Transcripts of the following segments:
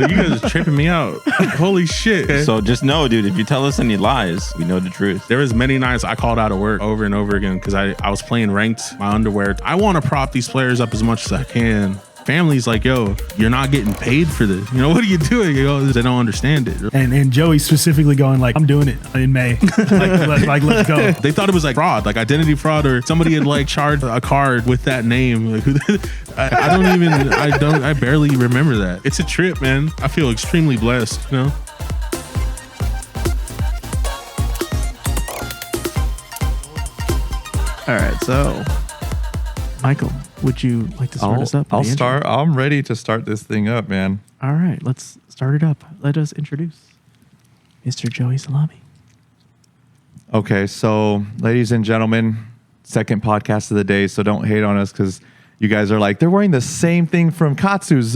You guys are tripping me out. Holy shit. Okay. So just know, dude, if you tell us any lies, we know the truth. There was many nights I called out of work over and over again because I was playing ranked, my underwear. I want to prop these players up as much as I can. Family's like, yo, you're not getting paid for this. You know, what are you doing? You know, they don't understand it. And Joey specifically going like, I'm doing it in May. like, let's go. They thought it was like fraud, like identity fraud, or somebody had like charged a card with that name. Like, I barely remember that. It's a trip, man. I feel extremely blessed, you know? All right, so Michael, would you like to start us up? I'll start. I'm ready to start this thing up, man. All right, let's start it up. Let us introduce Mr. Joey Salami. Okay, so ladies and gentlemen, second podcast of the day, so don't hate on us because you guys are like, they're wearing the same thing from Katsu's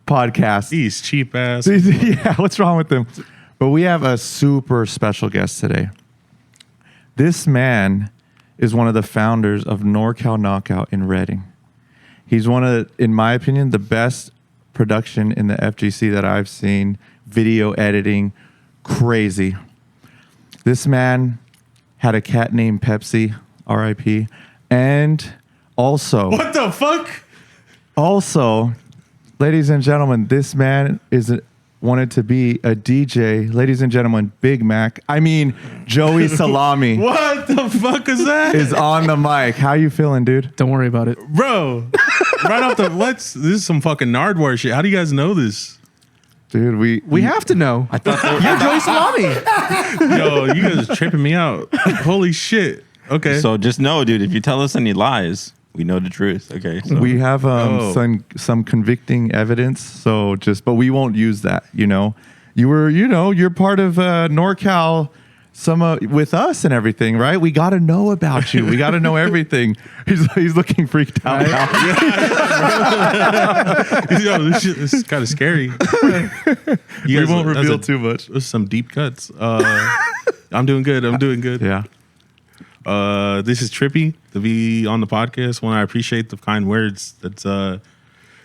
podcast. These cheap ass. Yeah, what's wrong with them? But we have a super special guest today. This man is one of the founders of NorCal Knockout in Reading. He's one of, in my opinion, the best production in the FGC that I've seen. Video editing, crazy. This man had a cat named Pepsi, R.I.P. And also... What the fuck? Also, ladies and gentlemen, this man wanted to be a DJ. Ladies and gentlemen, Joey Salami. What the fuck is that? Is on the mic. How you feeling, dude? Don't worry about it. Bro, right off the... This is some fucking Nardwar shit. How do you guys know this? Dude, We have to know. I thought you're Joey Salami. Yo, you guys are tripping me out. Holy shit. Okay. So just know, dude, if you tell us any lies, we know the truth. Okay. So. we have some convicting evidence. But we won't use that. You know, you're part of NorCal. With us and everything, right? We got to know about you. We got to know everything. He's looking freaked out now. Yo, this is kind of scary. We won't reveal too much. There's some deep cuts. I'm doing good. Yeah. This is trippy to be on the podcast. One, I appreciate the kind words. That's kind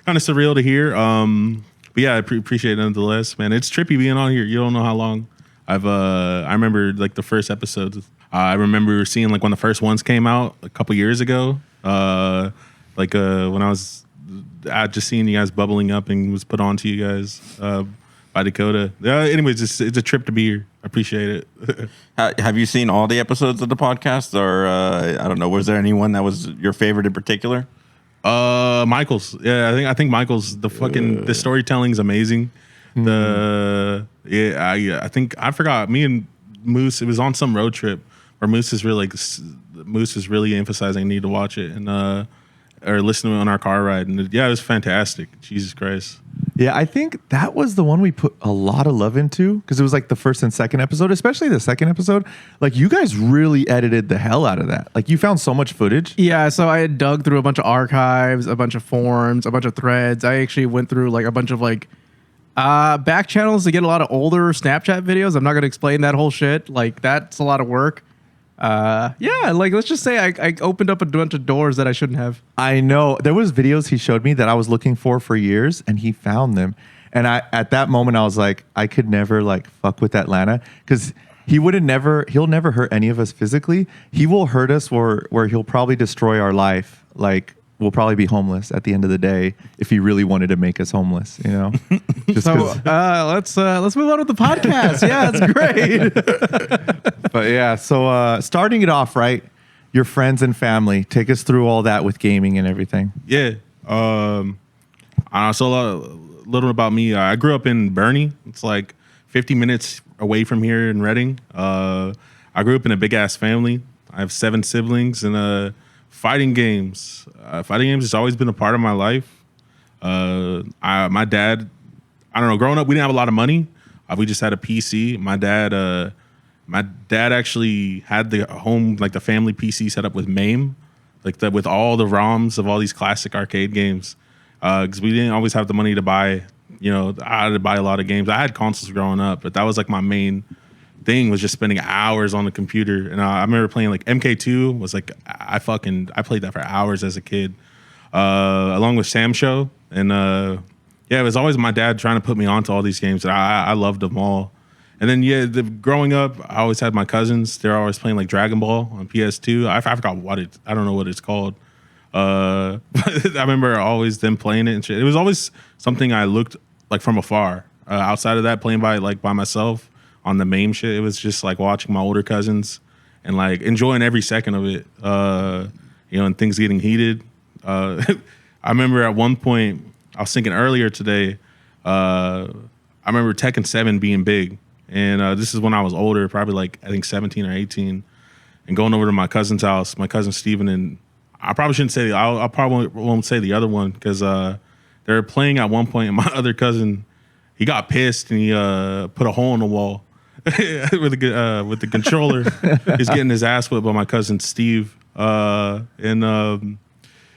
of surreal to hear. But yeah, I appreciate it nonetheless, man. It's trippy being on here. You don't know how long. I remember like the first episodes. I remember seeing like when the first ones came out a couple years ago. When I was just seeing you guys bubbling up and was put on to you guys by Dakota. Anyways, it's a trip to be here. I appreciate it. Have you seen all the episodes of the podcast, or I don't know, was there anyone that was your favorite in particular? Michael's. Yeah, I think Michael's. The storytelling's amazing. I think I forgot. Me and Moose. It was on some road trip where Moose is really emphasizing I need to watch it and or listen to it on our car ride. And it was fantastic. Jesus Christ. Yeah, I think that was the one we put a lot of love into because it was like the first and second episode, especially the second episode. Like you guys really edited the hell out of that. Like you found so much footage. Yeah, so I had dug through a bunch of archives, a bunch of forums, a bunch of threads. I actually went through like a bunch of like back channels to get a lot of older Snapchat videos. I'm not going to explain that whole shit. Like that's a lot of work. Like let's just say I opened up a bunch of doors that I shouldn't have. I know there was videos he showed me that I was looking for years and he found them. And at that moment I was like, I could never like fuck with Atlanta because he'll never hurt any of us physically. He will hurt us where he'll probably destroy our life. Like we'll probably be homeless at the end of the day if he really wanted to make us homeless, you know? Let's move on with the podcast. Yeah, it's great. But yeah, so starting it off, right? Your friends and family. Take us through all that with gaming and everything. Yeah. So a little about me. I grew up in Bernie. It's like 50 minutes away from here in Reading. I grew up in a big ass family. I have 7 siblings and fighting games. Fighting games has always been a part of my life. My dad, I don't know, growing up, we didn't have a lot of money. We just had a PC. My dad actually had the home, like the family PC set up with MAME, with all the ROMs of all these classic arcade games. Because we didn't always have the money to buy, I had to buy a lot of games. I had consoles growing up, but that was like my main thing was just spending hours on the computer. And I remember playing like MK2 was like, I played that for hours as a kid, along with Sam Show and yeah, it was always my dad trying to put me onto all these games. And I loved them all. And then growing up, I always had my cousins. They're always playing like Dragon Ball on PS2. I forgot I don't know what it's called. I remember always them playing it and shit. It was always something I looked like from afar. Outside of that, playing by myself on the MAME shit, it was just like watching my older cousins and like enjoying every second of it. And things getting heated. I remember at one point, I was thinking earlier today, I remember Tekken 7 being big. And this is when I was older, probably like, I think 17 or 18, and going over to my cousin's house, my cousin Steven, and I probably shouldn't say, I probably won't say the other one, because they were playing at one point, and my other cousin, he got pissed, and he put a hole in the wall with the controller. He's getting his ass whipped by my cousin Steve. Yeah,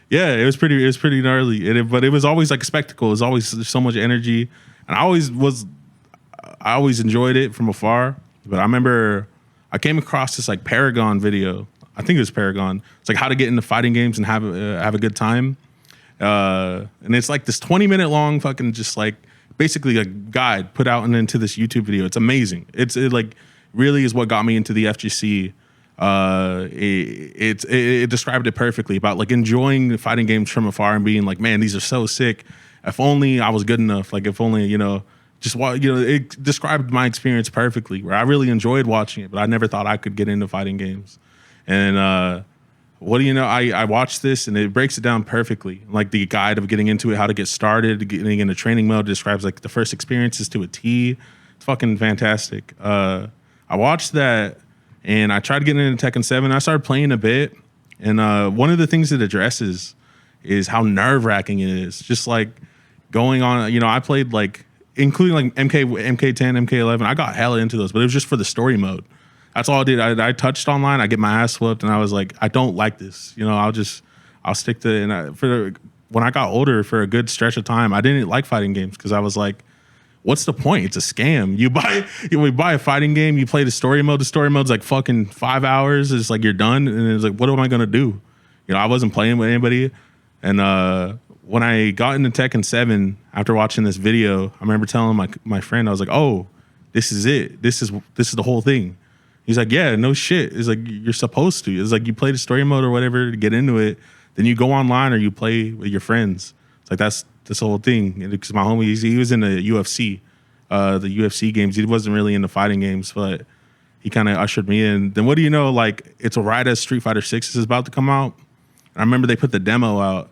it was pretty gnarly. But it was always like a spectacle. It was always so much energy, and I always enjoyed it from afar. But I remember I came across this like Paragon video. I think it was Paragon. It's like how to get into fighting games and have a good time. And it's like this 20-minute long fucking just like basically a guide put out into this YouTube video. It's amazing. It like really is what got me into the FGC. It described it perfectly about like enjoying fighting games from afar and being like, man, these are so sick. If only I was good enough. Like if only, it described my experience perfectly where I really enjoyed watching it, but I never thought I could get into fighting games. And what do you know? I watched this and it breaks it down perfectly. Like the guide of getting into it, how to get started, getting into training mode, describes like the first experiences to a T. It's fucking fantastic. I watched that and I tried getting into Tekken 7. I started playing a bit. And one of the things it addresses is how nerve-wracking it is. Just like going on, I played like, including like MK10, MK11. I got hella into those, but it was just for the story mode. That's all I did. I touched online. I get my ass whooped, and I was like, I don't like this. I'll stick to. When I got older, for a good stretch of time, I didn't like fighting games because I was like, what's the point? It's a scam. You buy a fighting game, you play the story mode. The story mode's like fucking 5 hours. It's like you're done, and it's like, what am I gonna do? I wasn't playing with anybody, and when I got into Tekken 7 after watching this video, I remember telling my friend, I was like, oh, this is it. This is the whole thing. He's like, yeah, no shit. It's like, you're supposed to. It's like you play the story mode or whatever to get into it. Then you go online or you play with your friends. It's like, that's this whole thing. Because my homie, he was in the UFC games. He wasn't really into fighting games, but he kind of ushered me in. Then what do you know? Like, it's right as Street Fighter 6 is about to come out. I remember they put the demo out.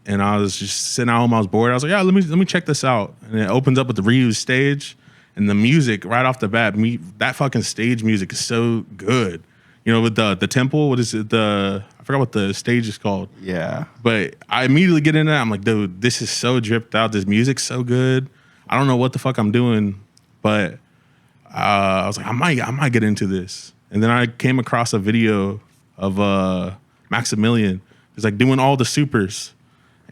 And I was just sitting at home. I was bored. I was like, yeah, let me check this out. And it opens up with the Ryu stage. And the music right off the bat, that fucking stage music is so good. With the temple, what is it? I forgot what the stage is called. Yeah. But I immediately get into that. I'm like, dude, this is so dripped out. This music's so good. I don't know what the fuck I'm doing, but I was like, I might get into this. And then I came across a video of Maximilian. He's like doing all the supers.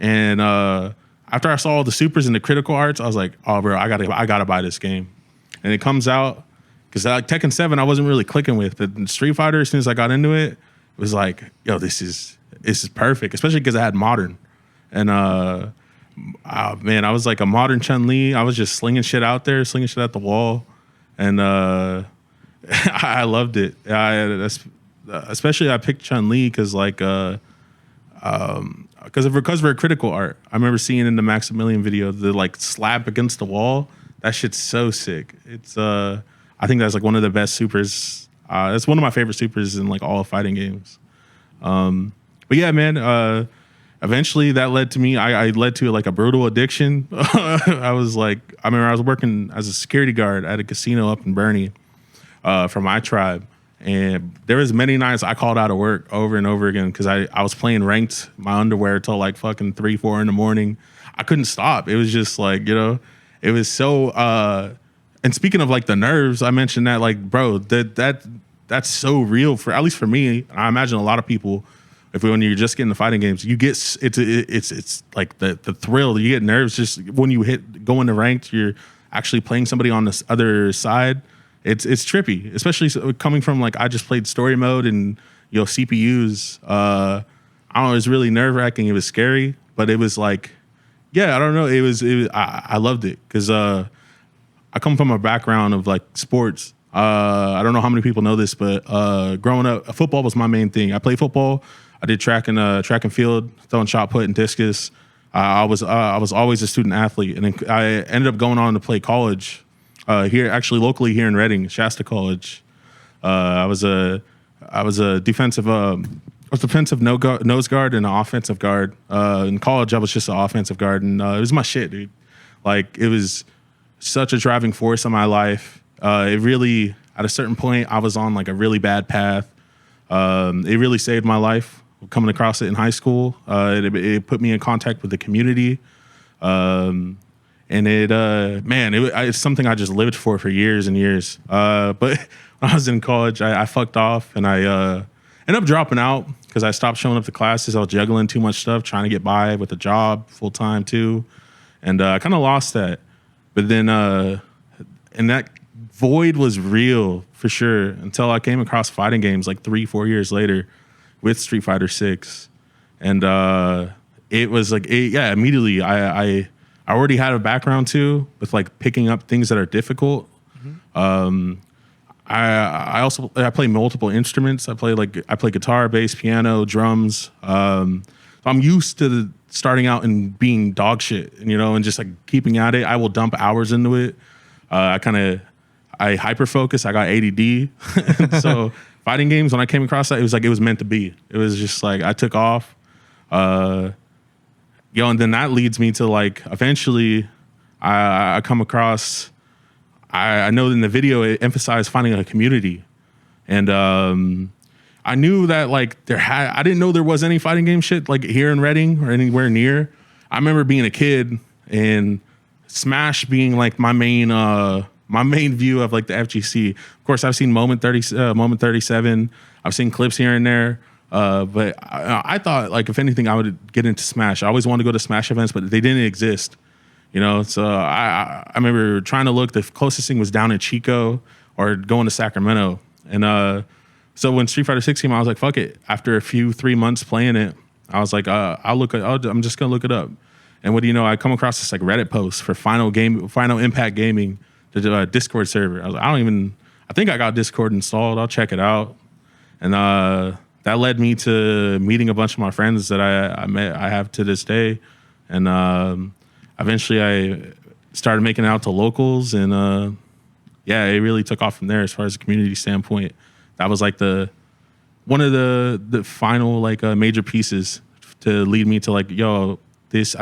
And after I saw all the supers and the critical arts, I was like, oh, bro, I gotta buy this game. And it comes out, because like Tekken 7, I wasn't really clicking with. But Street Fighter, as soon as I got into it, it was like, yo, this is perfect, especially because I had modern. And man, I was like a modern Chun-Li. I was just slinging shit out there, slinging shit at the wall. And I loved it. Especially I picked Chun-Li because like, because of her critical art. I remember seeing in the Maximilian video the like slap against the wall. That shit's so sick. It's I think that's like one of the best supers. It's one of my favorite supers in like all of fighting games. But yeah, man. Eventually, that led to me. I led to like a brutal addiction. I remember I was working as a security guard at a casino up in Bernie for my tribe. And there was many nights I called out of work over and over again because I was playing ranked, my underwear till like fucking 3-4 in the morning. I couldn't stop. It was just like, it was so. And speaking of like the nerves, I mentioned that like, bro, that's so real for, at least for me. I imagine a lot of people, when you're just getting the fighting games, you get it's like the thrill. You get nerves just when you go into ranked. You're actually playing somebody on this other side. It's trippy, especially coming from like I just played story mode and CPUs. I don't know, it was really nerve wracking. It was scary, but it was like Yeah, I don't know. I loved it because I come from a background of like sports. I don't know how many people know this, but growing up, football was my main thing. I played football. I did track and field, throwing shot put and discus. I was always a student athlete, and then I ended up going on to play college here, actually locally here in Reading, Shasta College. I was a defensive nose guard and an offensive guard. In college, I was just an offensive guard, and it was my shit, dude. Like, it was such a driving force in my life. It really, at a certain point, I was on like a really bad path. It really saved my life coming across it in high school. It put me in contact with the community. And it's something I just lived for years and years. But when I was in college, I fucked off, and I ended up dropping out because I stopped showing up to classes. I was juggling too much stuff, trying to get by with a job full time too. And I kind of lost that. But then, and that void was real for sure until I came across fighting games like 3-4 years later with Street Fighter 6. And it was like, immediately I already had a background too with like picking up things that are difficult. Mm-hmm. I play multiple instruments. I play guitar, bass, piano, drums. So I'm used to starting out and being dog shit, and just like keeping at it. I will dump hours into it. I hyper focus. I got ADD. So fighting games, when I came across that, it was like it was meant to be. It was just like I took off. And then that leads me to like eventually I come across. I know in the video it emphasized finding a community, and I knew that like I didn't know there was any fighting game shit like here in Reading or anywhere near. I remember being a kid and Smash being like my main view of like the FGC. Of course, I've seen Moment 37. I've seen clips here and there. But I thought like if anything, I would get into Smash. I always wanted to go to Smash events, but they didn't exist. So I remember trying to look. The closest thing was down in Chico or going to Sacramento. And so when Street Fighter 6 came out, I was like, fuck it. After a 3 months playing it, I was like, I'm just gonna look it up. And what do you know? I come across this like Reddit post for Final Impact Gaming, the Discord server. I was like, I think I got Discord installed. I'll check it out. And that led me to meeting a bunch of my friends that I have to this day. And eventually I started making it out to locals, and it really took off from there as far as the community standpoint. That was like one of the final like major pieces to lead me to like, I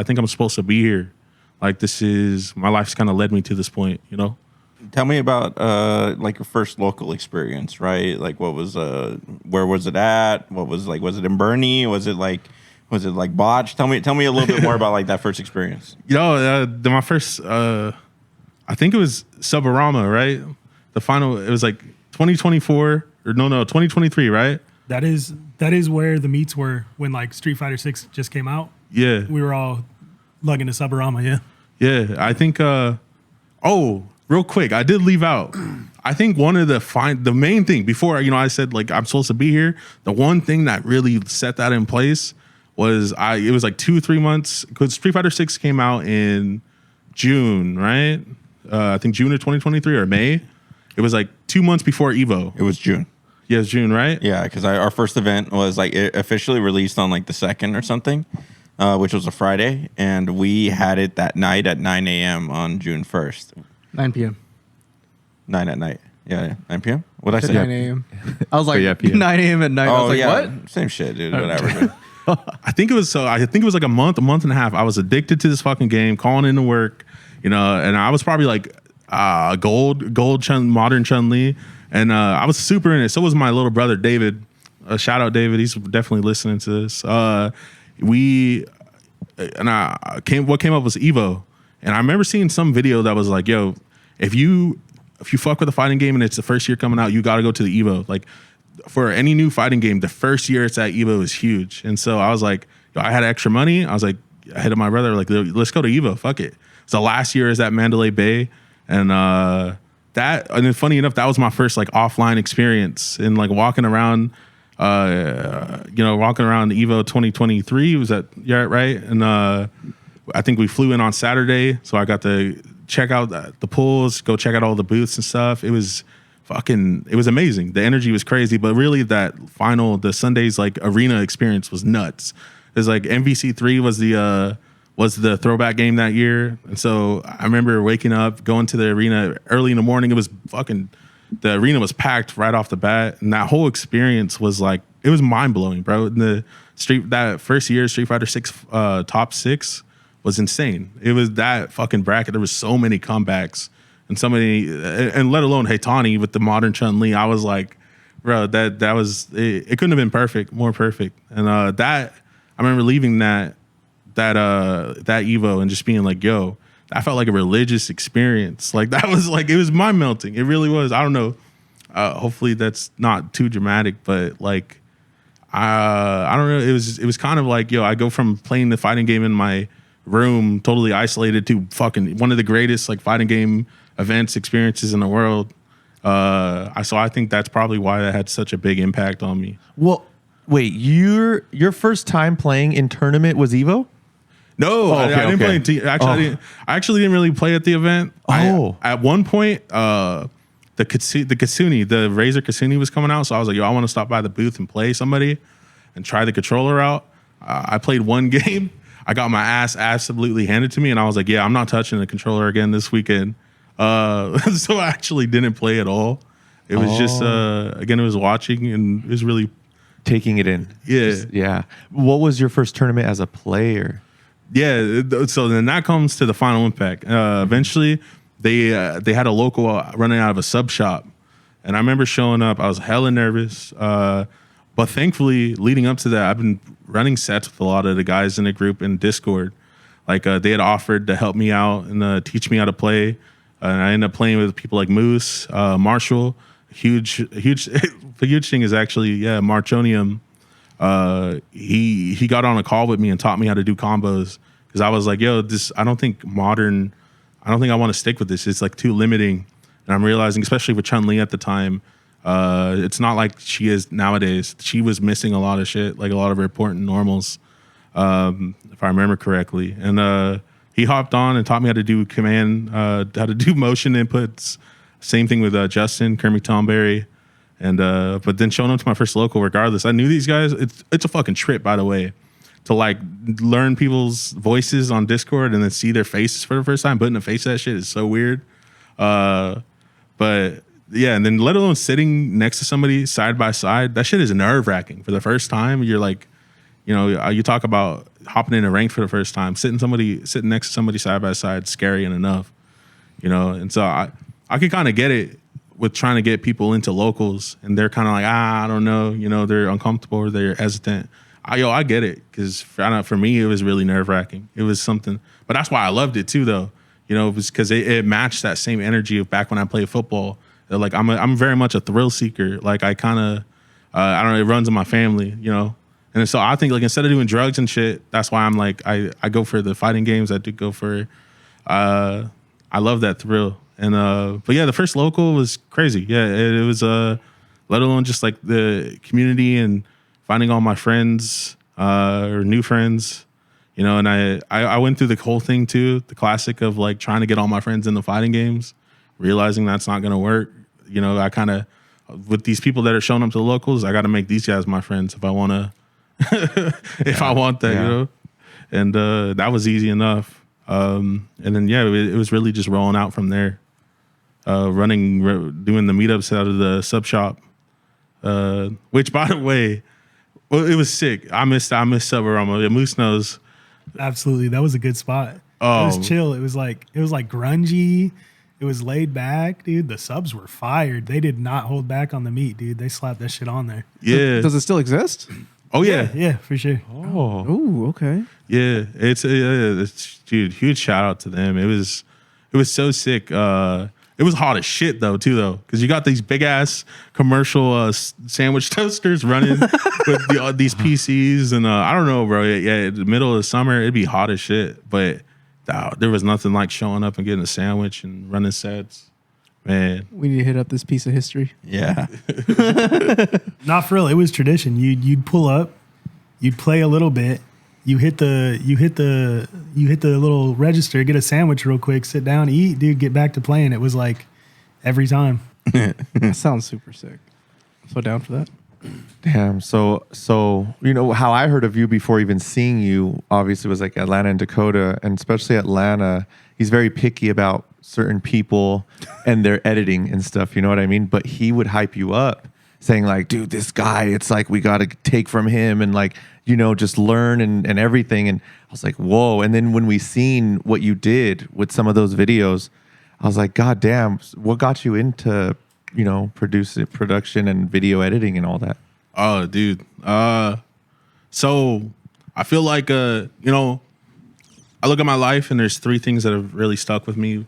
think I'm supposed to be here. Like my life's kind of led me to this point, Tell me about like your first local experience, right? Like what was where was it at? What was it in Bernie? Was it like Botch? Tell me a little bit more about like that first experience. My first I think it was Subarama, right? The final, it was like 2024 or no 2023, right? That is where the meets were when like Street Fighter 6 just came out. Yeah. We were all lugging to Subarama, yeah. Yeah, I think real quick, I did leave out. I think one of the main thing before, I said like I'm supposed to be here. The one thing that really set that in place was it was like 2-3 months because Street Fighter 6 came out in June, right? I think June of 2023 or May. It was like 2 months before Evo. It was June. Yeah, it's June, right? Yeah, because our first event was like it officially released on like the 2nd or something, which was a Friday, and we had it that night at 9 a.m. on June 1st. 9 p.m. 9 at night. Yeah, 9 p.m. What did I say? 9 a.m. I was like, yeah, PM. 9 a.m. at night. I was like, what? Same shit, dude. Whatever. Dude. I think it was like a month and a half. I was addicted to this fucking game, calling into work, and I was probably like gold modern Chun-Li, and I was super in it. So was my little brother David. Shout out David. He's definitely listening to this. What came up was Evo, and I remember seeing some video that was like, yo, if you fuck with a fighting game and it's the first year coming out, you got to go to the Evo. Like for any new fighting game, the first year it's at Evo is huge. And so I was like, I had extra money. I was like, I hit up my brother, like, let's go to Evo. Fuck it. So last year is at Mandalay Bay. And then funny enough, that was my first like offline experience and like walking around Evo 2023. Was that, yeah, right? And I think we flew in on Saturday, so I got to check out the pools, go check out all the booths and stuff. It was amazing. The energy was crazy, but really the Sunday's like arena experience was nuts. It was like MVC3 was the throwback game that year. And so I remember waking up, going to the arena early in the morning. The arena was packed right off the bat. And that whole experience was like, it was mind blowing, bro. That first year, Street Fighter 6 top 6 was insane. It was that fucking bracket. There was so many comebacks and so many, and let alone Haitani with the modern Chun-Li. I was like, bro, that was, it couldn't have been more perfect. And I remember leaving that Evo and just being like, yo, that felt like a religious experience. Like that was like, it was mind melting. It really was. I don't know. Hopefully that's not too dramatic, but like, I don't know. It was kind of like, yo, I go from playing the fighting game in my room, totally isolated, to fucking one of the greatest like fighting game events experiences in the world. So I think that's probably why that had such a big impact on me. Well, wait, your first time playing in tournament was Evo? No, I didn't play. I actually didn't really play at the event. At one point, the Kasuni, the Razer Kasuni was coming out, so I was like, yo, I want to stop by the booth and play somebody and try the controller out. I played one game. I got my ass absolutely handed to me, and I was like, yeah, I'm not touching the controller again this weekend. So I actually didn't play at all. It was just, again, it was watching, and it was really taking it in. Yeah. Yeah. What was your first tournament as a player? Yeah. So then that comes to the Final Impact. Eventually, they had a local running out of a sub shop, and I remember showing up. I was hella nervous. But thankfully, leading up to that, I've been running sets with a lot of the guys in the group in Discord. Like they had offered to help me out and teach me how to play. And I ended up playing with people like Moose, Marshall. The huge thing is actually, Marchonium. He got on a call with me and taught me how to do combos, because I was like, yo, I don't think I want to stick with this. It's like too limiting. And I'm realizing, especially with Chun-Li at the time, it's not like she is nowadays. She was missing a lot of shit, like a lot of her important normals, if I remember correctly. And he hopped on and taught me how to do how to do motion inputs. Same thing with Justin, Kermit Tomberry. And but then showing up to my first local, regardless, I knew these guys. It's a fucking trip, by the way, to like learn people's voices on Discord and then see their faces for the first time. Putting a face to that shit is so weird. But yeah, and then let alone sitting next to somebody side by side, that shit is nerve wracking for the first time. You're like, you talk about hopping in a rank for the first time, sitting next to somebody side by side, scary enough, And so I could kind of get it with trying to get people into locals, and they're kind of like, I don't know, they're uncomfortable or they're hesitant. I get it, because for me, it was really nerve wracking. It was something, but that's why I loved it too, though. It was because it matched that same energy of back when I played football. Like I'm very much a thrill seeker. Like I kind of, I don't know, it runs in my family, And so I think like instead of doing drugs and shit, that's why I'm like I go for the fighting games. I do go for, I love that thrill. And but yeah, the first local was crazy. Yeah, it was let alone just like the community and finding all my friends or new friends, And I went through the whole thing too, the classic of like trying to get all my friends in the fighting games, realizing that's not gonna work. I kind of, with these people that are showing up to the locals, I got to make these guys my friends if I want to, I want that, And that was easy enough. And then it was really just rolling out from there. Doing the meetups out of the sub shop, which by the way, it was sick. I missed Subarama. Moose knows. Absolutely, that was a good spot. Oh, it was chill. It was like grungy. It was laid back, dude. The subs were fired. They did not hold back on the meat, dude. They slapped that shit on there. Yeah. Does it still exist? Oh yeah. Yeah, for sure. Oh, okay. Yeah, it's dude. Huge shout out to them. It was so sick. It was hot as shit though, because you got these big ass commercial sandwich toasters running with these PCs, and I don't know, bro. Yeah, in the middle of the summer, it'd be hot as shit, but there was nothing like showing up and getting a sandwich and running sets. Man, we need to hit up this piece of history. Yeah. Not for real. It was tradition. You'd pull up, you'd play a little bit, You hit the little register, get a sandwich real quick, sit down, eat, dude, get back to playing. It was like every time. That sounds super sick. So down for that. Damn. So you know how I heard of you before even seeing you obviously was like Atlanta and Dakota, and especially Atlanta. He's very picky about certain people and their editing and stuff. You know what I mean? But he would hype you up, saying like, "Dude, this guy, it's like we got to take from him and like just learn and everything." And I was like, "Whoa!" And then when we seen what you did with some of those videos, I was like, "God damn! What got you into?" Production and video editing and all that. Oh, dude. So I feel like, I look at my life and there's 3 things that have really stuck with me,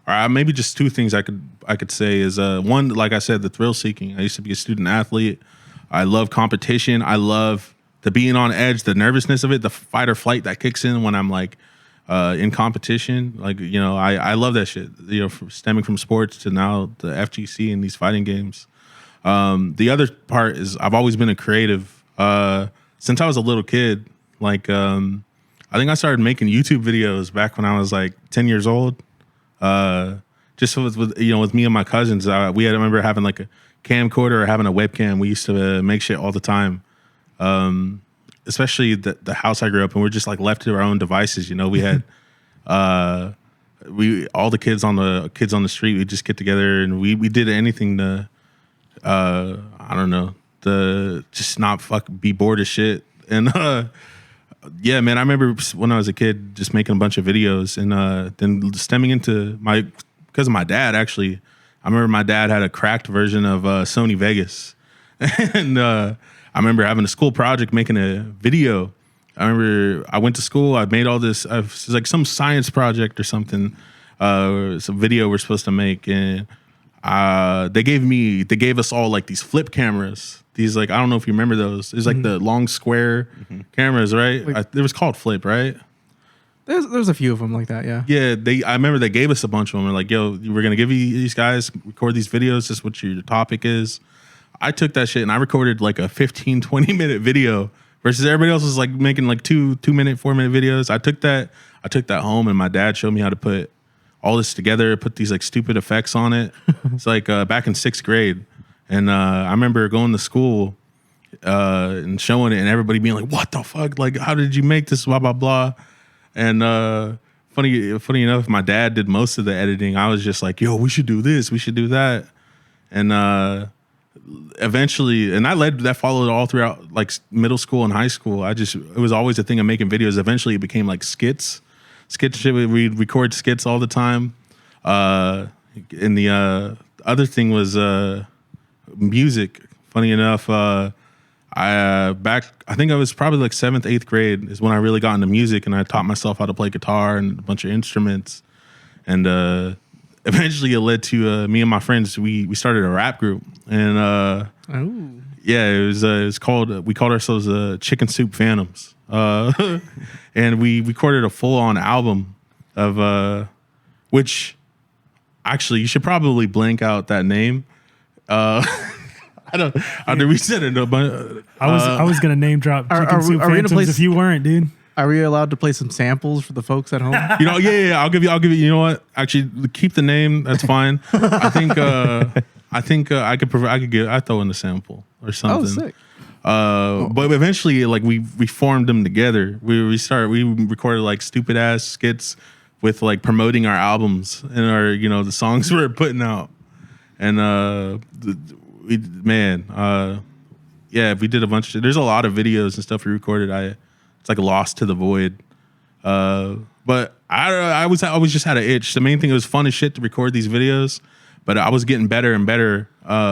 or maybe just 2 things I could say is one, like I said, the thrill seeking. I used to be a student athlete. I love competition. I love the being on edge, the nervousness of it, the fight or flight that kicks in when I'm like in competition. Like, I love that shit, stemming from sports to now the FGC and these fighting games. The other part is I've always been a creative since I was a little kid. Like, I think I started making YouTube videos back when I was like 10 years old. Just with me and my cousins, I remember having like a camcorder or having a webcam. We used to make shit all the time. Especially the house I grew up in, we're just like left to our own devices. We had all the kids on the street. We just get together and we did anything to I don't know, to just not be bored as shit. And yeah, man, I remember when I was a kid just making a bunch of videos and then stemming into because of my dad. Actually, I remember my dad had a cracked version of Sony Vegas, and I remember having a school project making a video. I remember I went to school. I made all this. It was like some science project or something. Some video we're supposed to make, and they gave us all like these flip cameras. These like, I don't know if you remember those. It's like the long square cameras, right? It was called flip, right? There's a few of them like that, yeah. Yeah, I remember they gave us a bunch of them. They're like, yo, we're gonna give you these guys, record these videos. This is what your topic is. I took that shit and I recorded like a 15, 20 minute video versus everybody else was like making like 2 minute, 4 minute videos. I took that home and my dad showed me how to put all this together, put these like stupid effects on it. It's like back in 6th grade. And I remember going to school and showing it and everybody being like, what the fuck? Like, how did you make this? Blah, blah, blah. And funny enough, my dad did most of the editing. I was just like, yo, we should do this. We should do that. And eventually, and that followed all throughout like middle school and high school. It was always a thing of making videos. Eventually it became like skits. We'd record skits all the time. And the other thing was music. Funny enough, I think I was probably like 7th, 8th grade is when I really got into music, and I taught myself how to play guitar and a bunch of instruments. And eventually it led to me and my friends, we started a rap group. And yeah, it was called, we called ourselves Chicken Soup Phantoms. And we recorded a full-on album of which actually you should probably blank out that name. We said it. I was gonna name drop Chicken Soup Phantoms if you weren't, dude. Are we allowed to play some samples for the folks at home? Yeah. I'll give you. You know what? Actually, keep the name. That's fine. I think I could provide. I throw in the sample or something. Oh, sick. But eventually, like we formed them together. We recorded like stupid ass skits with like promoting our albums and our the songs we're putting out. And we did a bunch of shit. There's a lot of videos and stuff we recorded. It's like lost to the void. But I always just had an itch. The main thing, it was fun as shit to record these videos, but I was getting better and better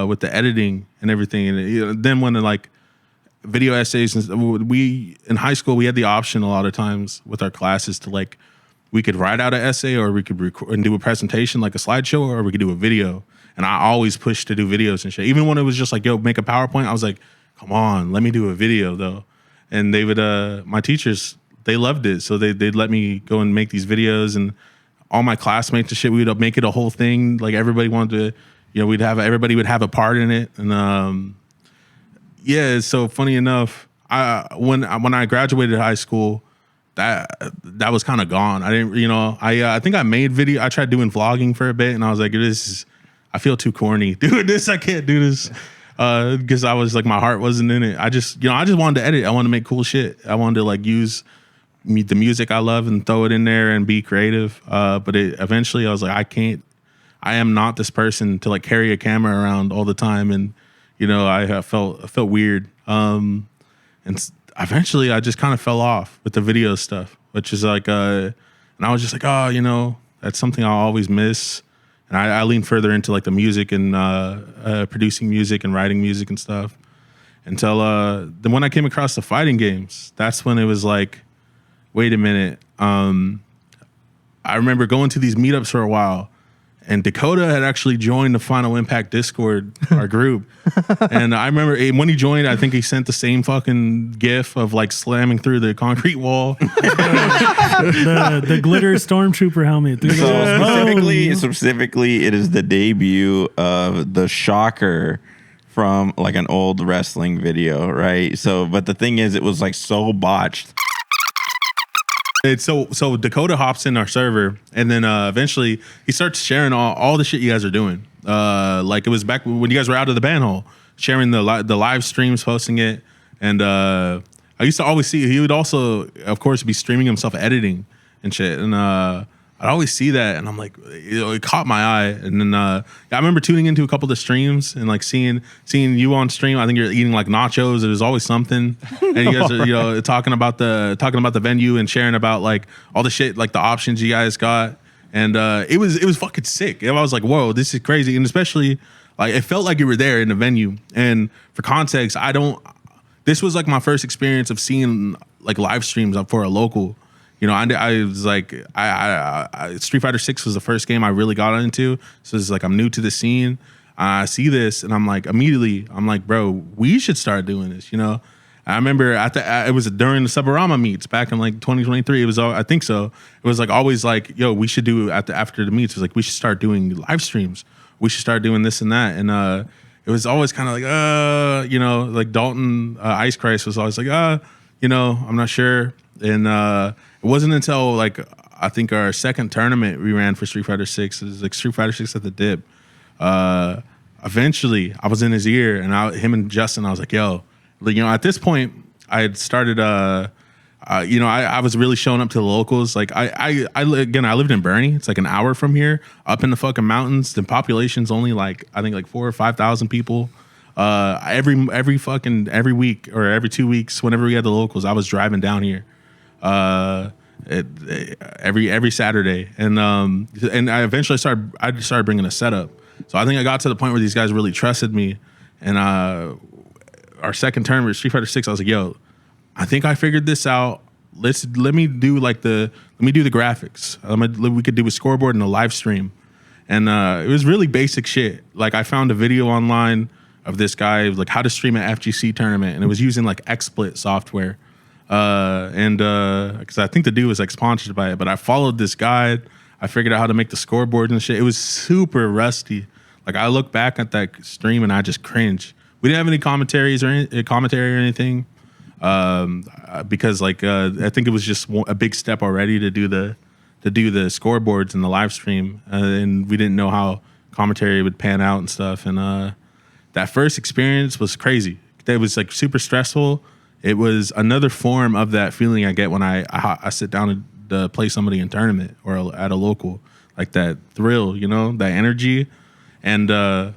with the editing and everything. And then when like video essays, we in high school we had the option a lot of times with our classes to like we could write out an essay, or we could record and do a presentation like a slideshow, or we could do a video. And I always pushed to do videos and shit. Even when it was just like, yo, make a PowerPoint, I was like, come on, let me do a video though. And they would, my teachers, they loved it. So they'd let me go and make these videos, and all my classmates and shit, we would make it a whole thing. Like everybody wanted to, everybody would have a part in it. And yeah, so funny enough, when I graduated high school, that was kind of gone. I didn't, I think I made video. I tried doing vlogging for a bit, and I was like, I feel too corny doing this. I can't do this because I was like, my heart wasn't in it. I just wanted to edit. I wanted to make cool shit. I wanted to like use the music I love and throw it in there and be creative. But eventually I was like, I am not this person to like carry a camera around all the time. And, I felt weird. And eventually I just kind of fell off with the video stuff, which is like, and I was just like, oh, that's something I'll always miss. And I leaned further into like the music and producing music and writing music and stuff until then when I came across the fighting games, that's when it was like, wait a minute. I remember going to these meetups for a while, and Dakota had actually joined the Final Impact Discord, our group. And I remember when he joined, I think he sent the same fucking gif of like slamming through the concrete wall. the glitter stormtrooper helmet. So specifically, it is the debut of the Shocker from like an old wrestling video, right? So, but the thing is, it was like so botched. So Dakota hops in our server, and then eventually he starts sharing all the shit you guys are doing. Like it was back when you guys were out of the band hole, sharing the live streams, posting it. And I used to always see he would also, of course, be streaming himself editing and shit. And I'd always see that, and I'm like, it caught my eye. And then I remember tuning into a couple of the streams and like seeing you on stream. I think you're eating like nachos. It was always something, and you guys are talking about the venue and sharing about like all the shit, like the options you guys got. And it was fucking sick. And I was like, whoa, this is crazy. And especially like it felt like you were there in the venue. And for context, this was like my first experience of seeing like live streams for a local. I was like, Street Fighter 6 was the first game I really got into. So it's like, I'm new to the scene. I see this and I'm like, immediately, I'm like, bro, we should start doing this, I remember it was during the Subarama meets back in like 2023. It was, I think so. It was like always like, yo, we should do after the meets. It was like, we should start doing live streams. We should start doing this and that. And it was always kind of like, like Dalton Ice Christ was always like, I'm not sure. And it wasn't until like I think our second tournament we ran for Street Fighter 6. It was like Street Fighter 6 at the dip. Eventually, I was in his ear, and him and Justin, I was like, yo, at this point, I had started. I was really showing up to the locals. Like I lived in Bernie. It's like an hour from here, up in the fucking mountains. The population's only like I think like 4,000 or 5,000 people. Every week or every 2 weeks, whenever we had the locals, I was driving down here. Every Saturday, and I eventually started bringing a setup. So I think I got to the point where these guys really trusted me, and our second term with Street Fighter 6, I was like, yo, I think I figured this out. Let me do the graphics. We could do a scoreboard and a live stream, and it was really basic shit. Like I found a video online of this guy like how to stream an FGC tournament, and it was using like XSplit software. Because I think the dude was like sponsored by it, but I followed this guide. I figured out how to make the scoreboards and shit. It was super rusty. Like I look back at that stream and I just cringe. We didn't have any commentary or anything, because like I think it was just a big step already to do the scoreboards and the live stream, and we didn't know how commentary would pan out and stuff. And that first experience was crazy. It was like super stressful. It was another form of that feeling I get when I sit down to play somebody in tournament or at a local, like that thrill, that energy. And that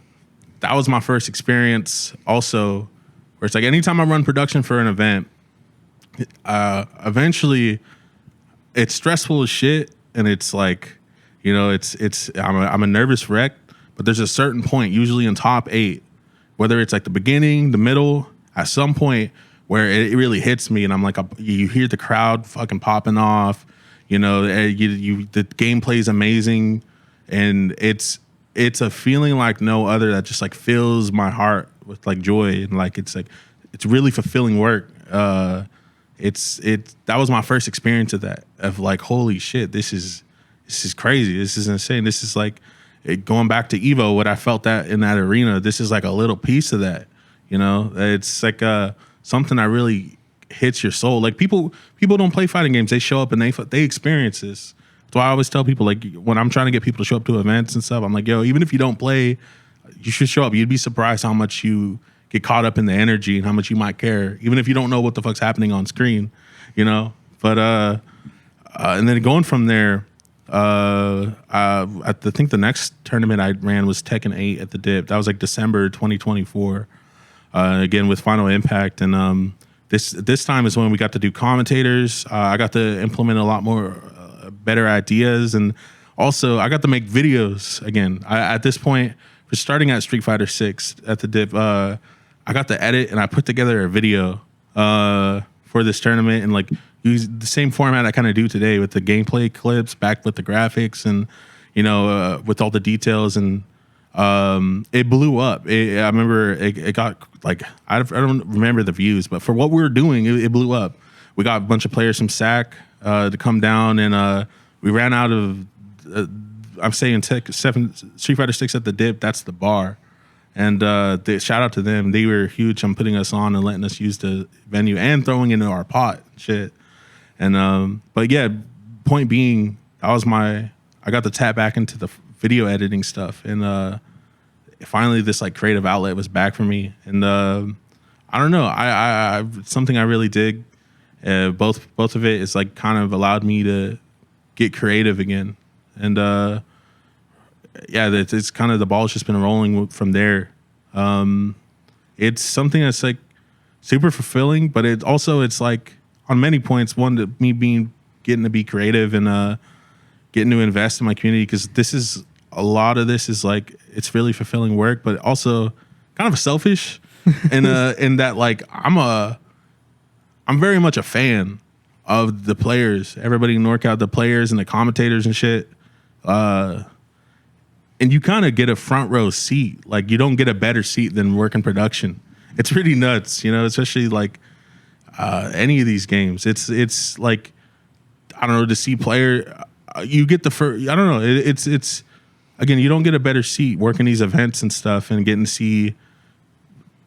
was my first experience also, where it's like anytime I run production for an event, eventually it's stressful as shit. And it's like, I'm a nervous wreck, but there's a certain point, usually in top 8, whether it's like the beginning, the middle, at some point, where it really hits me, and I'm like, you hear the crowd fucking popping off, the gameplay is amazing, and it's a feeling like no other that just like fills my heart with like joy, and like it's really fulfilling work. That was my first experience of that, of like, holy shit, this is crazy, this is insane, this is like going back to Evo, what I felt that in that arena. This is like a little piece of that, it's like something I really hits your soul. Like people don't play fighting games. They show up and they experience this. That's why I always tell people, like, when I'm trying to get people to show up to events and stuff, I'm like, yo, even if you don't play, you should show up. You'd be surprised how much you get caught up in the energy and how much you might care, even if you don't know what the fuck's happening on screen, you know? But, and then going from there, I think the next tournament I ran was Tekken 8 at the Dip. That was like December 2024, again with Final Impact. And this time is when we got to do commentators. I got to implement a lot more better ideas, and also I got to make videos again. At this point, for starting at Street Fighter 6 at the Dip, I got to edit and I put together a video for this tournament and like use the same format I kind of do today with the gameplay clips backed with the graphics and, you know, with all the details. And it blew up. I remember it got like, I don't remember the views, but for what we were doing, it blew up. We got a bunch of players from SAC to come down, and we ran out of, I'm saying Street Fighter 6 at the Dip, that's the bar. And shout out to them. They were huge on putting us on and letting us use the venue and throwing into our pot shit. And but yeah, point being, I got to tap back into the video editing stuff, and finally this like creative outlet was back for me. And I don't know, I something I really dig. Both of it is like kind of allowed me to get creative again. And yeah, it's kind of the ball's just been rolling from there. It's something that's like super fulfilling, but it's like on many points, getting to be creative and getting to invest in my community, because a lot of this is like, it's really fulfilling work, but also kind of selfish in that like I'm very much a fan of the players, everybody in NorCal, the players and the commentators and shit. And you kind of get a front row seat. Like, you don't get a better seat than working production. It's pretty nuts, you know, especially like any of these games. It's like, I don't know, to see player, you get the first, I don't know. It's again, you don't get a better seat working these events and stuff and getting to see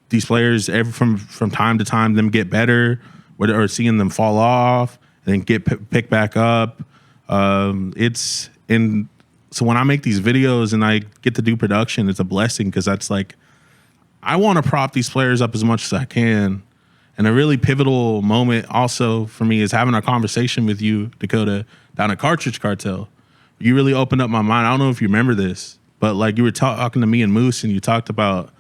these players from time to time, them get better, or seeing them fall off and then get picked back up. So when I make these videos and I get to do production, it's a blessing, because that's like, I want to prop these players up as much as I can. And a really pivotal moment also for me is having a conversation with you, Dakota, down at Cartridge Cartel. You really opened up my mind. I don't know if you remember this, but like you were talking to me and Moose, and you talked about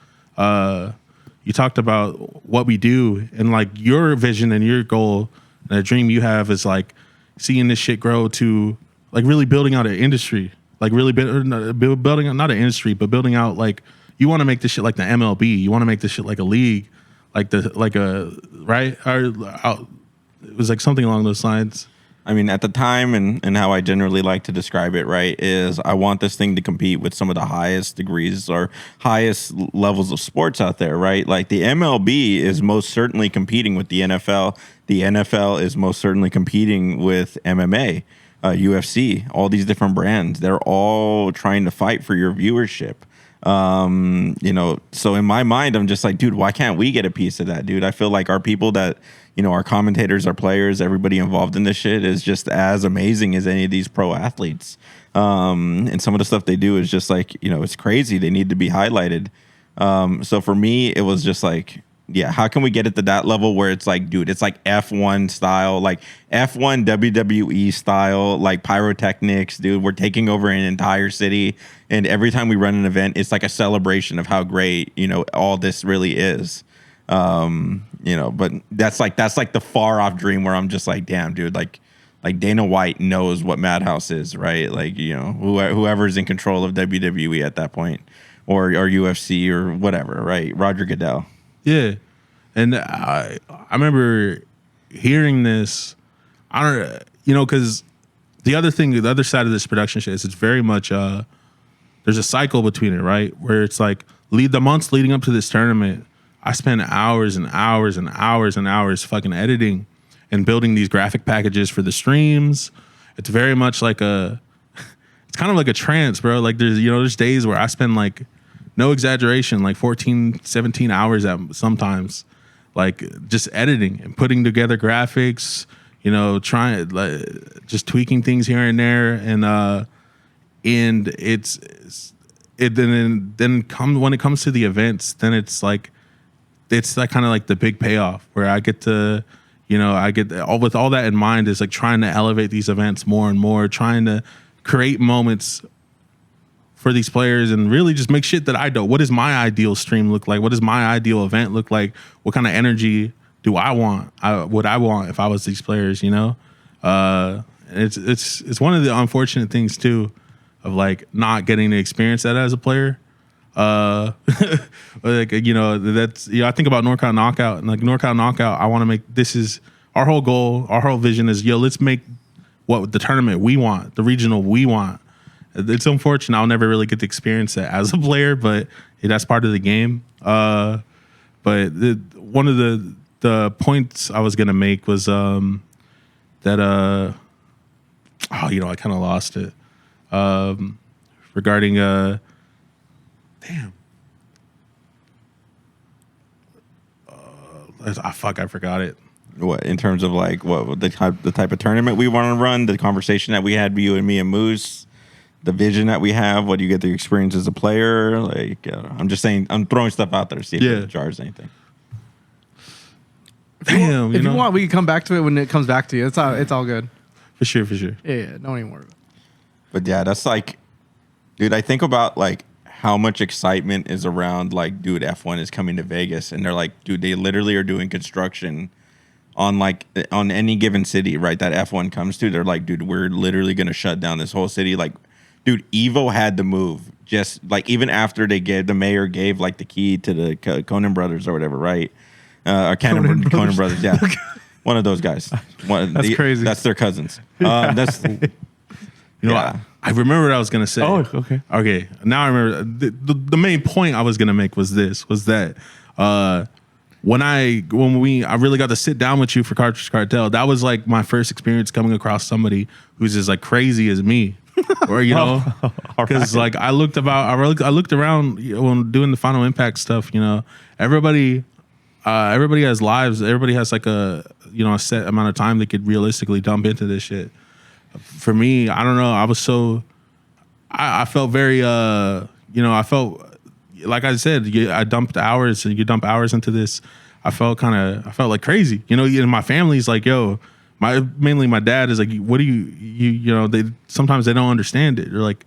what we do, and like your vision and your goal and a dream you have is like seeing this shit grow to like really building out an industry. Like really building out, not an industry, but building out, like, you want to make this shit like the MLB. You want to make this shit like a league, right? It was like something along those lines. I mean, at the time, and how I generally like to describe it, right, is I want this thing to compete with some of the highest degrees or highest levels of sports out there, right? Like the MLB is most certainly competing with the NFL. The NFL is most certainly competing with MMA. UFC, all these different brands, they're all trying to fight for your viewership. You know, so in my mind, I'm just like, dude, why can't we get a piece of that, dude? I feel like our people that, you know, our commentators, our players, everybody involved in this shit is just as amazing as any of these pro athletes. And some of the stuff they do is just like, you know, it's crazy. They need to be highlighted. So for me, it was just like, yeah, how can we get it to that level where it's like, dude, it's like F1 style, like F1 WWE style, like pyrotechnics, dude. We're taking over an entire city, and every time we run an event, it's like a celebration of how great, you know, all this really is. You know, but that's like the far off dream where I'm just like, damn, dude, like Dana White knows what MADHouse is, right? Like, you know, whoever's in control of WWE at that point, or UFC or whatever, right? Roger Goodell. Yeah, and I remember hearing this. I don't, you know, because the other side of this production shit is it's very much there's a cycle between it, right? Where it's like the months leading up to this tournament, I spent hours and hours and hours and hours fucking editing and building these graphic packages for the streams. It's very much like it's kind of like a trance, bro. Like there's days where I spend like, no exaggeration, like 14, 17 hours at sometimes, like just editing and putting together graphics, you know, trying like, just tweaking things here and there, and then when it comes to the events, then it's like kind of like the big payoff where I get to, you know, with all that in mind is like trying to elevate these events more and more, trying to create moments for these players and really just make shit that I don't. What does my ideal stream look like? What does my ideal event look like? What kind of energy do I want? What I want if I was these players, you know? It's one of the unfortunate things too of like not getting to experience that as a player. Like, you know, that's, you know, I think about NorCal Knockout and like NorCal Knockout, I want to make, this is our whole goal, our whole vision is, yo, let's make what the tournament we want, the regional we want. It's unfortunate I'll never really get to experience that as a player, but that's part of the game. But one of the points I was gonna make was that I kind of lost it regarding I forgot it. What, in terms of like what the type of tournament we want to run, the conversation that we had, you and me and Moose, the vision that we have, what do you get to experience as a player? Like, I'm just saying, I'm throwing stuff out there to see if it jars anything. Damn, if you want, we can come back to it when it comes back to you. It's all good. For sure. Yeah, don't even worry about it. But yeah, that's like, dude, I think about like how much excitement is around like, dude, F1 is coming to Vegas, and they're like, dude, they literally are doing construction on any given city, right? That F1 comes to, they're like, dude, we're literally gonna shut down this whole city. Like, dude, Evo had to move. Just like even after the mayor gave like the key to the Conan brothers or whatever, right? Or Conan brothers, yeah, one of those guys. That's crazy. That's their cousins. That's You know, I remember what I was gonna say. Oh, okay. Okay, now I remember. The main point I was gonna make was that when I really got to sit down with you for Cartridge Cartel, that was like my first experience coming across somebody who's as like crazy as me, or you know, because like I looked around, you know, when doing the Final Impact stuff. You know, everybody has lives. Everybody has like a set amount of time they could realistically dump into this shit. For me, I don't know. I felt very, I felt, like I said, I dumped hours, and you dump hours into this. I felt like crazy. You know, and my family's like, yo, mainly my dad is like, what do you sometimes they don't understand it. They're like,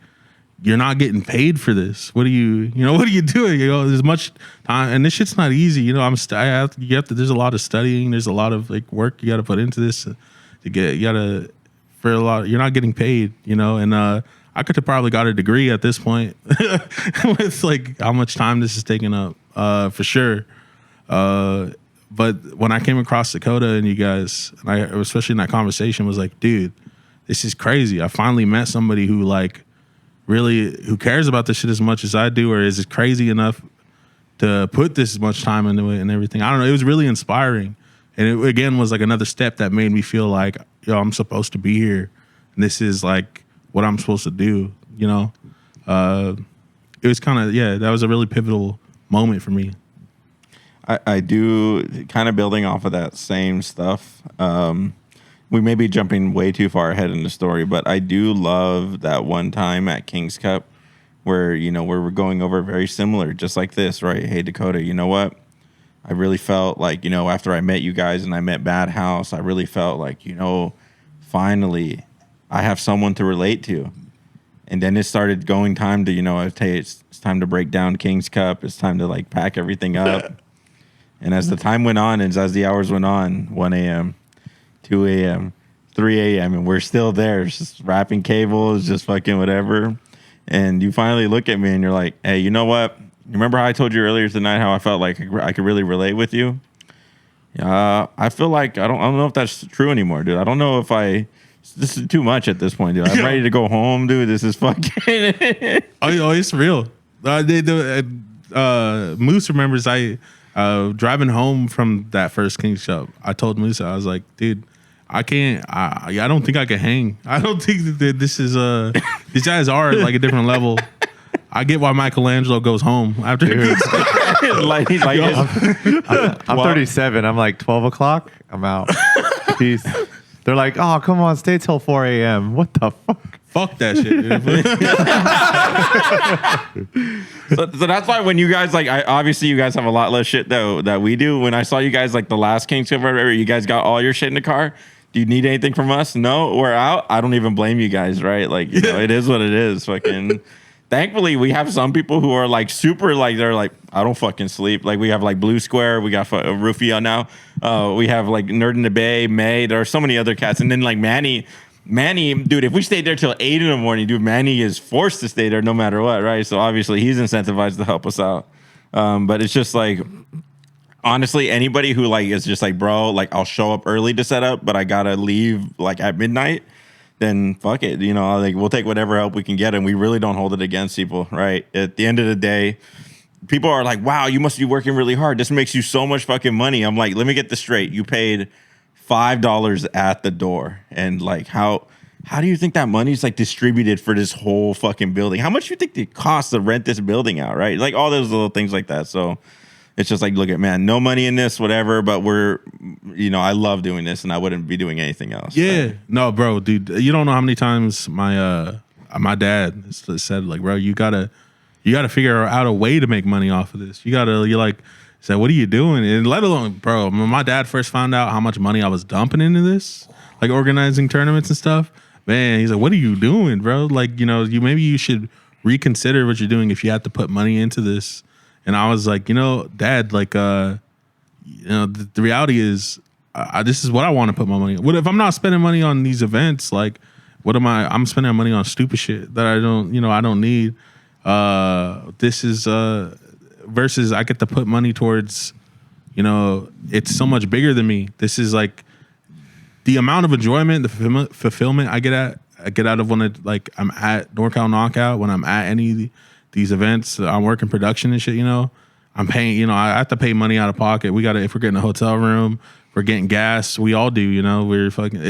you're not getting paid for this. What are you doing? You know, there's much time, and this shit's not easy. You know, there's a lot of studying. There's a lot of like work you got to put into this you're not getting paid, you know, and I could have probably got a degree at this point with like how much time this is taking up, for sure. But when I came across Dakota and you guys, and I, especially in that conversation, was like, dude, this is crazy. I finally met somebody who like who cares about this shit as much as I do, or is crazy enough to put this much time into it and everything. I don't know. It was really inspiring. And it, again, was like another step that made me feel like, yo, I'm supposed to be here. And this is like what I'm supposed to do, you know? It was kind of, that was a really pivotal moment for me. I do, kind of building off of that same stuff. We may be jumping way too far ahead in the story, but I do love that one time at King's Cup where we're going over very similar, just like this, right? Hey, Dakota, you know what? I really felt like, after I met you guys and I met MADHouse, I really felt like, finally I have someone to relate to. And then it started going time to, it's time to break down King's Cup. It's time to like pack everything up. And as the time went on and as the hours went on, 1 a.m., 2 a.m., 3 a.m., and we're still there, just wrapping cables, just fucking whatever. And you finally look at me and you're like, hey, you know what? You remember how I told you earlier tonight how I felt like I could really relate with you? I feel like I don't know if that's true anymore, dude. I don't know if this is too much at this point, dude. I'm ready to go home, dude. This is fucking oh, it's real. Moose remembers driving home from that first King's Cup. I told Moose, I was like, dude, I can't. I don't think I can hang. I don't think that this is these guys are like a different level. I get why Michelangelo goes home after. I'm 37. I'm like 12 o'clock. I'm out. Peace. They're like, oh, come on, stay till 4 a.m. What the fuck? Fuck that shit. So that's why when you guys obviously you guys have a lot less shit though that we do. When I saw you guys like the last Kings Cup, you guys got all your shit in the car. Do you need anything from us? No, we're out. I don't even blame you guys, right? Like, you know, it is what it is. Fucking. Thankfully, we have some people who are like super like they're like I don't fucking sleep. Like we have like Blue Square, we got Rufio now. We have like Nerd in the Bay, May. There are so many other cats, and then like Manny, dude. If we stayed there till 8 a.m, dude, Manny is forced to stay there no matter what, right? So obviously he's incentivized to help us out. But it's just like. Honestly, anybody who like is just like, bro, like I'll show up early to set up, but I gotta leave like at midnight, then fuck it. You know, like we'll take whatever help we can get, and we really don't hold it against people, right? At the end of the day, people are like, wow, you must be working really hard. This makes you so much fucking money. I'm like, let me get this straight. You paid $5 at the door, and like how do you think that money's like distributed for this whole fucking building? How much do you think it costs to rent this building out, right? Like all those little things like that. So. It's just like, look at, man, no money in this, whatever, but I love doing this and I wouldn't be doing anything else. Yeah. Right? No, bro, dude, you don't know how many times my dad said, like, bro, you gotta figure out a way to make money off of this. You're like, said, what are you doing? And let alone, bro, when my dad first found out how much money I was dumping into this, like organizing tournaments and stuff, man, he's like, what are you doing, bro? Like, you know, maybe you should reconsider what you're doing if you have to put money into this. And I was like, you know, Dad, like, the reality is, this is what I want to put my money on. What if I'm not spending money on these events? Like, what am I? I'm spending money on stupid shit that I don't need. This is versus I get to put money towards, you know, it's so much bigger than me. This is like the amount of enjoyment, the fulfillment I get out of when I'm at NorCal Knockout, when I'm at any of these events, I'm working production and shit, you know, I'm paying, you know, I have to pay money out of pocket. If we're getting a hotel room, we're getting gas, we all do, you know, we're fucking,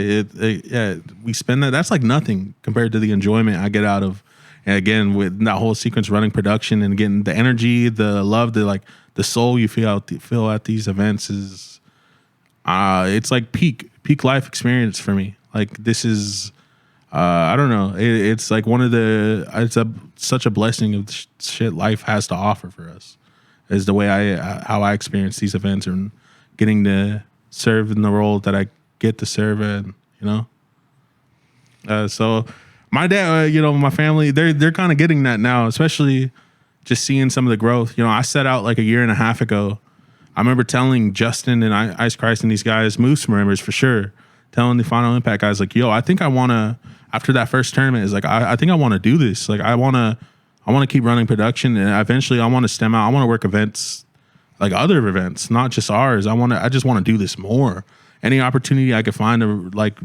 we spend that. That's like nothing compared to the enjoyment I get out of, and again, with that whole sequence running production and getting the energy, the love, the soul you feel at these events is, it's like peak life experience for me. Like this is, I don't know. It's like such a blessing of shit life has to offer for us. Is the way how I experience these events and getting to serve in the role that I get to serve in. You know. So my dad, you know, my family, they're kind of getting that now, especially just seeing some of the growth. You know, I set out like a year and a half ago. I remember telling Justin and Ice Christ and these guys, Moose members for sure, telling the Final Impact guys like, yo, I think I want to. After that first tournament, is like I think I want to do this. Like I want to keep running production, and eventually I want to stem out. I want to work events, like other events, not just ours. I just want to do this more. Any opportunity I could find to like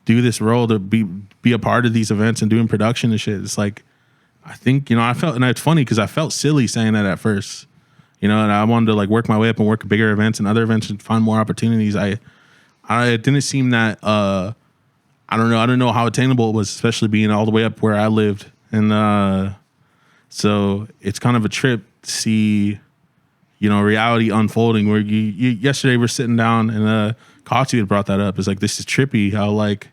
do this role, to be a part of these events and doing production and shit. It's like I think, you know, I felt, and it's funny because I felt silly saying that at first, you know, and I wanted to like work my way up and work bigger events and other events and find more opportunities. It didn't seem that. I don't know how attainable it was, especially being all the way up where I lived. And so it's kind of a trip to see, you know, reality unfolding where yesterday we're sitting down and Katsu had brought that up. It's like, this is trippy how like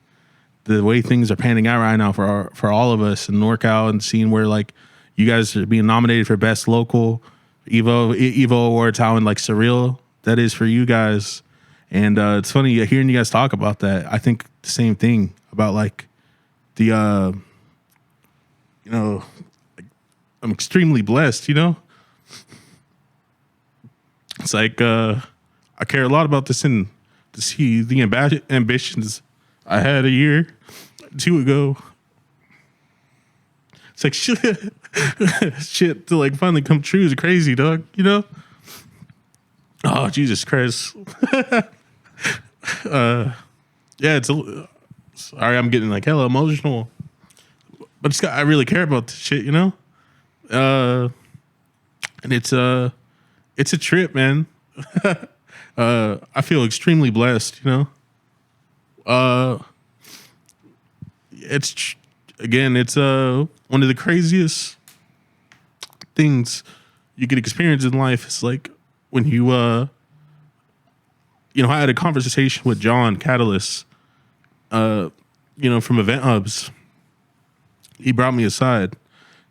the way things are panning out right now for all of us in NorCal, and seeing where like you guys are being nominated for Best Local Evo Awards, how like surreal that is for you guys. And it's funny hearing you guys talk about that. I think the same thing about like the, you know, I'm extremely blessed, you know? It's like I care a lot about this, and to see the ambitions I had a year or two ago. It's like shit to like finally come true is crazy, dog, you know? Oh, Jesus Christ. Yeah, sorry, I'm getting like hella emotional, but I really care about this shit, you know. And it's a trip, man. I feel extremely blessed, you know. It's one of the craziest things you could experience in life. It's like when you, I had a conversation with John Catalyst, from Event Hubs. He brought me aside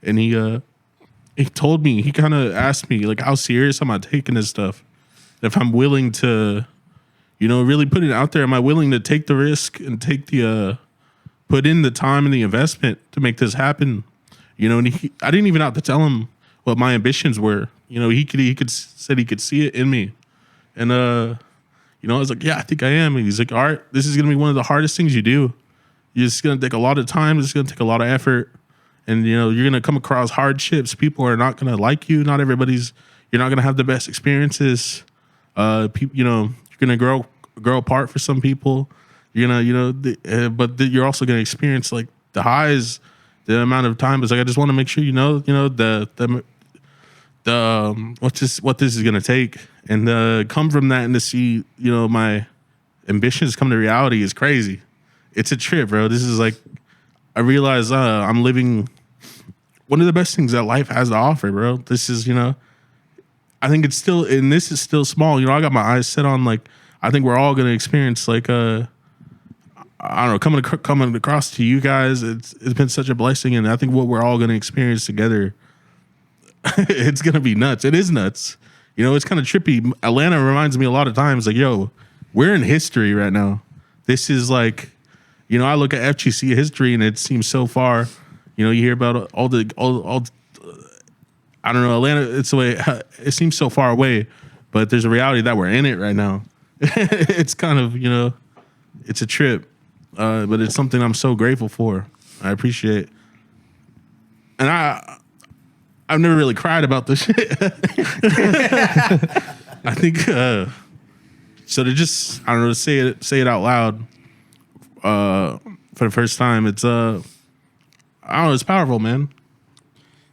and he told me, he kind of asked me like, how serious am I taking this stuff? If I'm willing to, really put it out there, am I willing to take the risk and take the, put in the time and the investment to make this happen? And I didn't even have to tell him what my ambitions were. He said he could see it in me. And, I was like, yeah, I think I am. And he's like, all right, this is going to be one of the hardest things you do. It's going to take a lot of time. It's going to take a lot of effort. And, you're going to come across hardships. People are not going to like you. You're not going to have the best experiences. You're going to grow apart for some people. But you're also going to experience like the highs, the amount of time. It's like, I just want to make sure, what this is going to take, and come from that and to see, my ambitions come to reality is crazy. It's a trip, bro. This is like, I realize I'm living one of the best things that life has to offer, bro. This is, I think it's still, and this is still small. I got my eyes set on like, I think we're all going to experience like, I don't know, coming across to you guys. It's been such a blessing. And I think what we're all going to experience together, it's going to be nuts. It is nuts. It's kind of trippy. Atlanta reminds me a lot of times like, yo, we're in history right now. This is like, I look at FGC history and it seems so far. You hear about all I don't know, Atlanta, it's the way, it seems so far away, but there's a reality that we're in it right now. It's kind of, it's a trip, but it's something I'm so grateful for. I appreciate. And I've never really cried about this shit. I think, so to just, I don't know, say it out loud, for the first time, it's, I don't know, it's powerful, man.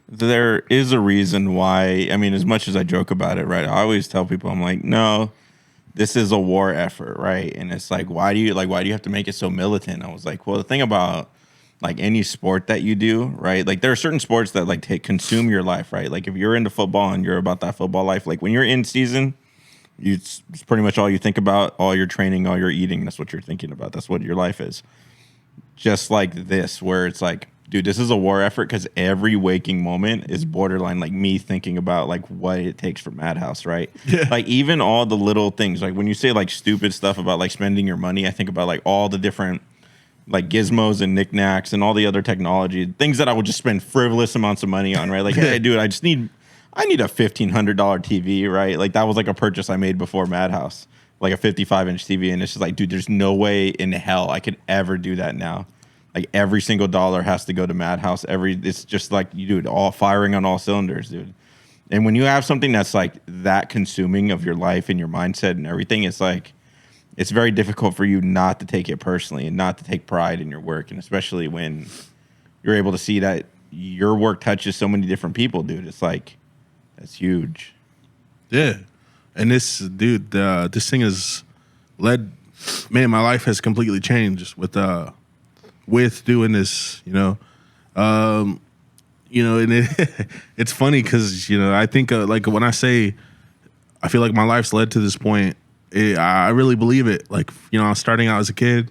There is a reason why, as much as I joke about it, right? I always tell people, I'm like, no, this is a war effort, right? And it's like, why do you have to make it so militant? I was like, well, the thing about like any sport that you do, right? Like there are certain sports that like consume your life, right? Like if you're into football and you're about that football life, like when you're in season, it's pretty much all you think about, all your training, all your eating. That's what you're thinking about. That's what your life is. Just like this, where it's like, dude, this is a war effort because every waking moment is borderline like me thinking about like what it takes for MADHouse, right? Yeah. Like even all the little things, like when you say like stupid stuff about like spending your money, I think about like all the different like gizmos and knickknacks and all the other technology, things that I would just spend frivolous amounts of money on, right? Like, hey, dude, I need a $1,500 TV, right? Like that was like a purchase I made before MADHouse, like a 55-inch TV. And it's just like, dude, there's no way in hell I could ever do that now. Like every single dollar has to go to MADHouse. It's just like you do it all firing on all cylinders, dude. And when you have something that's like that consuming of your life and your mindset and everything, it's like, it's very difficult for you not to take it personally and not to take pride in your work. And especially when you're able to see that your work touches so many different people, dude. It's like, that's huge. Yeah. And this, dude, this thing has led, man, my life has completely changed with doing this, and it's funny because, I think like when I say, I feel like my life's led to this point, I really believe it. Like, starting out as a kid,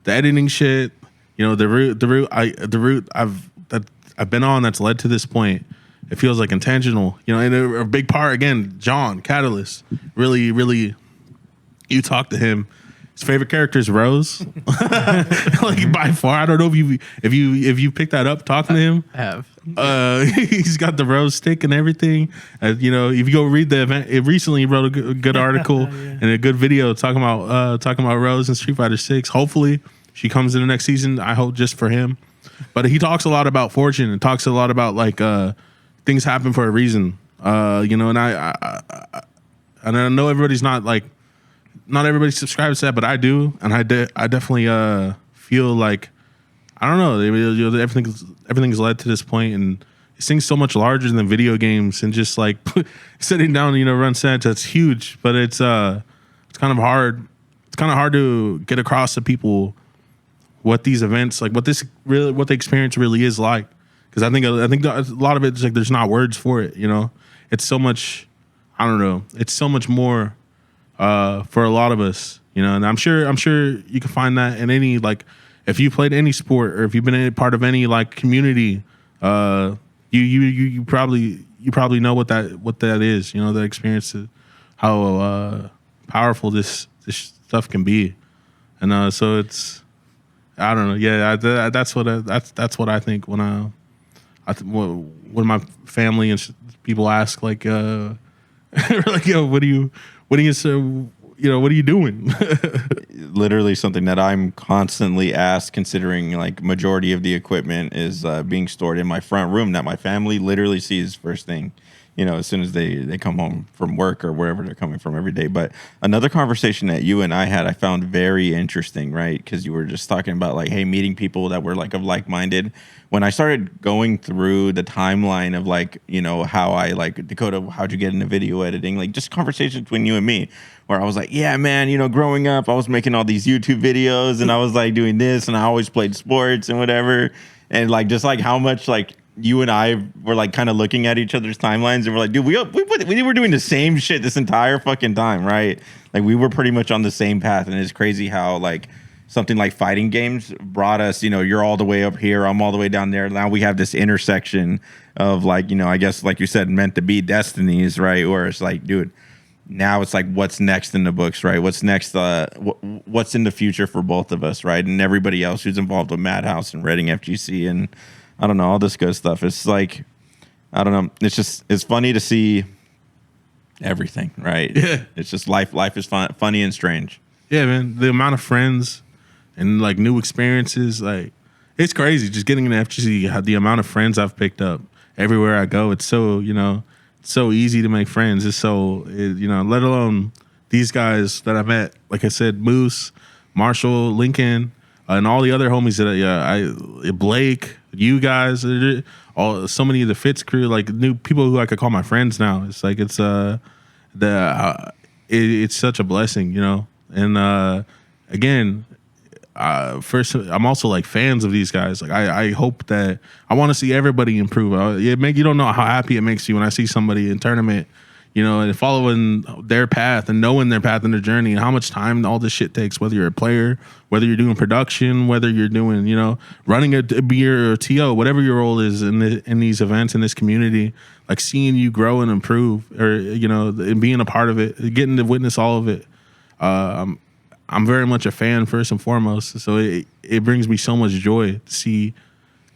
the editing shit, the route I've been on that's led to this point. It feels like intentional, and a big part, again, John Catalyst, really, really, you talk to him. His favorite character is Rose, like by far. I don't know if you picked that up talking to him. I have. He's got the Rose stick and everything. If you go read the event, it recently wrote a good article and a good video talking about Rose and Street Fighter 6. Hopefully, she comes in the next season. I hope just for him. But he talks a lot about fortune and talks a lot about like things happen for a reason. And I know everybody's not everybody subscribes to that, but I do, and I definitely feel like, I don't know, everything's led to this point, and this thing's so much larger than video games, and just like sitting down, run sets, that's huge, but it's kind of hard. It's kind of hard to get across to people what these events, like what the experience really is like, because I think a lot of it's like there's not words for it. You know, it's so much. I don't know. It's so much more for a lot of us. You know, and I'm sure you can find that in any, like, if you played any sport or if you've been a part of any like community, you probably know what that is. You know, that experience, how powerful this stuff can be, and so it's, I don't know. Yeah, that's what I think when when my family and people ask like like, yo, what are you doing? Literally something that I'm constantly asked, considering like majority of the equipment is being stored in my front room that my family literally sees first thing, you know, as soon as they come home from work or wherever they're coming from every day. But another conversation that you and I had, I found very interesting, right? Because you were just talking about like, hey, meeting people that were like of like-minded. When I started going through the timeline of like, you know, how I like, Dakota, how'd you get into video editing? Like just conversations between you and me, where I was like, yeah, man, you know, growing up, I was making all these YouTube videos and I was like doing this and I always played sports and whatever. And like, just like how much like you and I were like kind of looking at each other's timelines and we're like, dude, we were doing the same shit this entire fucking time, right? Like we were pretty much on the same path. And it's crazy how like something like fighting games brought us, you know, you're all the way up here, I'm all the way down there. Now we have this intersection of like, you know, I guess like you said, meant to be destinies, right? Where it's like, dude, now it's like, what's next in the books, right? What's next? What's in the future for both of us, right? And everybody else who's involved with MADHouse and Reading FGC and I don't know, all this good stuff. It's like, I don't know. It's funny to see everything, right? Yeah. It's just life is funny and strange. Yeah, man. The amount of friends and like new experiences, like it's crazy. Just getting into FGC, the amount of friends I've picked up everywhere I go. It's so, you know, it's so easy to make friends. It's so, you know, let alone these guys that I met. Like I said, Moose, Marshall, Lincoln, and all the other homies that Blake, you guys, so many of the Fitz crew, like new people who I could call my friends now. It's like it's such a blessing, you know. And again, first, I'm also like fans of these guys. Like I hope that I want to see everybody improve. You don't know how happy it makes you when I see somebody in tournament, you know, and following their path and knowing their path and their journey and how much time all this shit takes, whether you're a player, whether you're doing production, whether you're doing, you know, running a beer or TO, whatever your role is in these events, in this community, like seeing you grow and improve, or, you know, and being a part of it, getting to witness all of it. I'm very much a fan first and foremost. So it brings me so much joy to see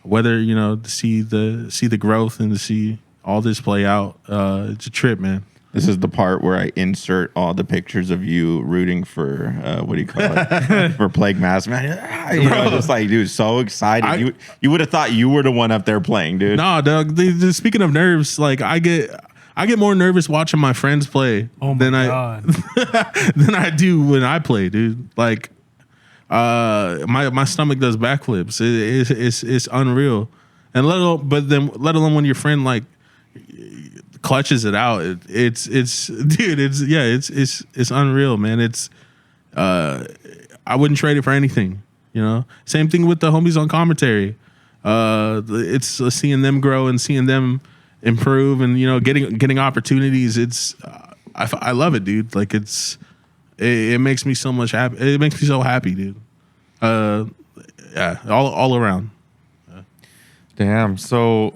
to see the growth and to see all this play out. It's a trip, man. This is the part where I insert all the pictures of you rooting for what do you call it? For Plague Mass, man. You know, just like, dude, so excited. You would have thought you were the one up there playing, dude. No, Doug. Speaking of nerves, like I get more nervous watching my friends play than I do when I play, dude. Like my stomach does backflips. It's unreal, and let alone when your friend like clutches it out. It's unreal, man. It's I wouldn't trade it for anything, you know. Same thing with the homies on commentary. It's seeing them grow and seeing them improve, and you know, getting opportunities. It's I love it, dude. Like it makes me so much happy. It makes me so happy, dude. Yeah, all around. Damn. So,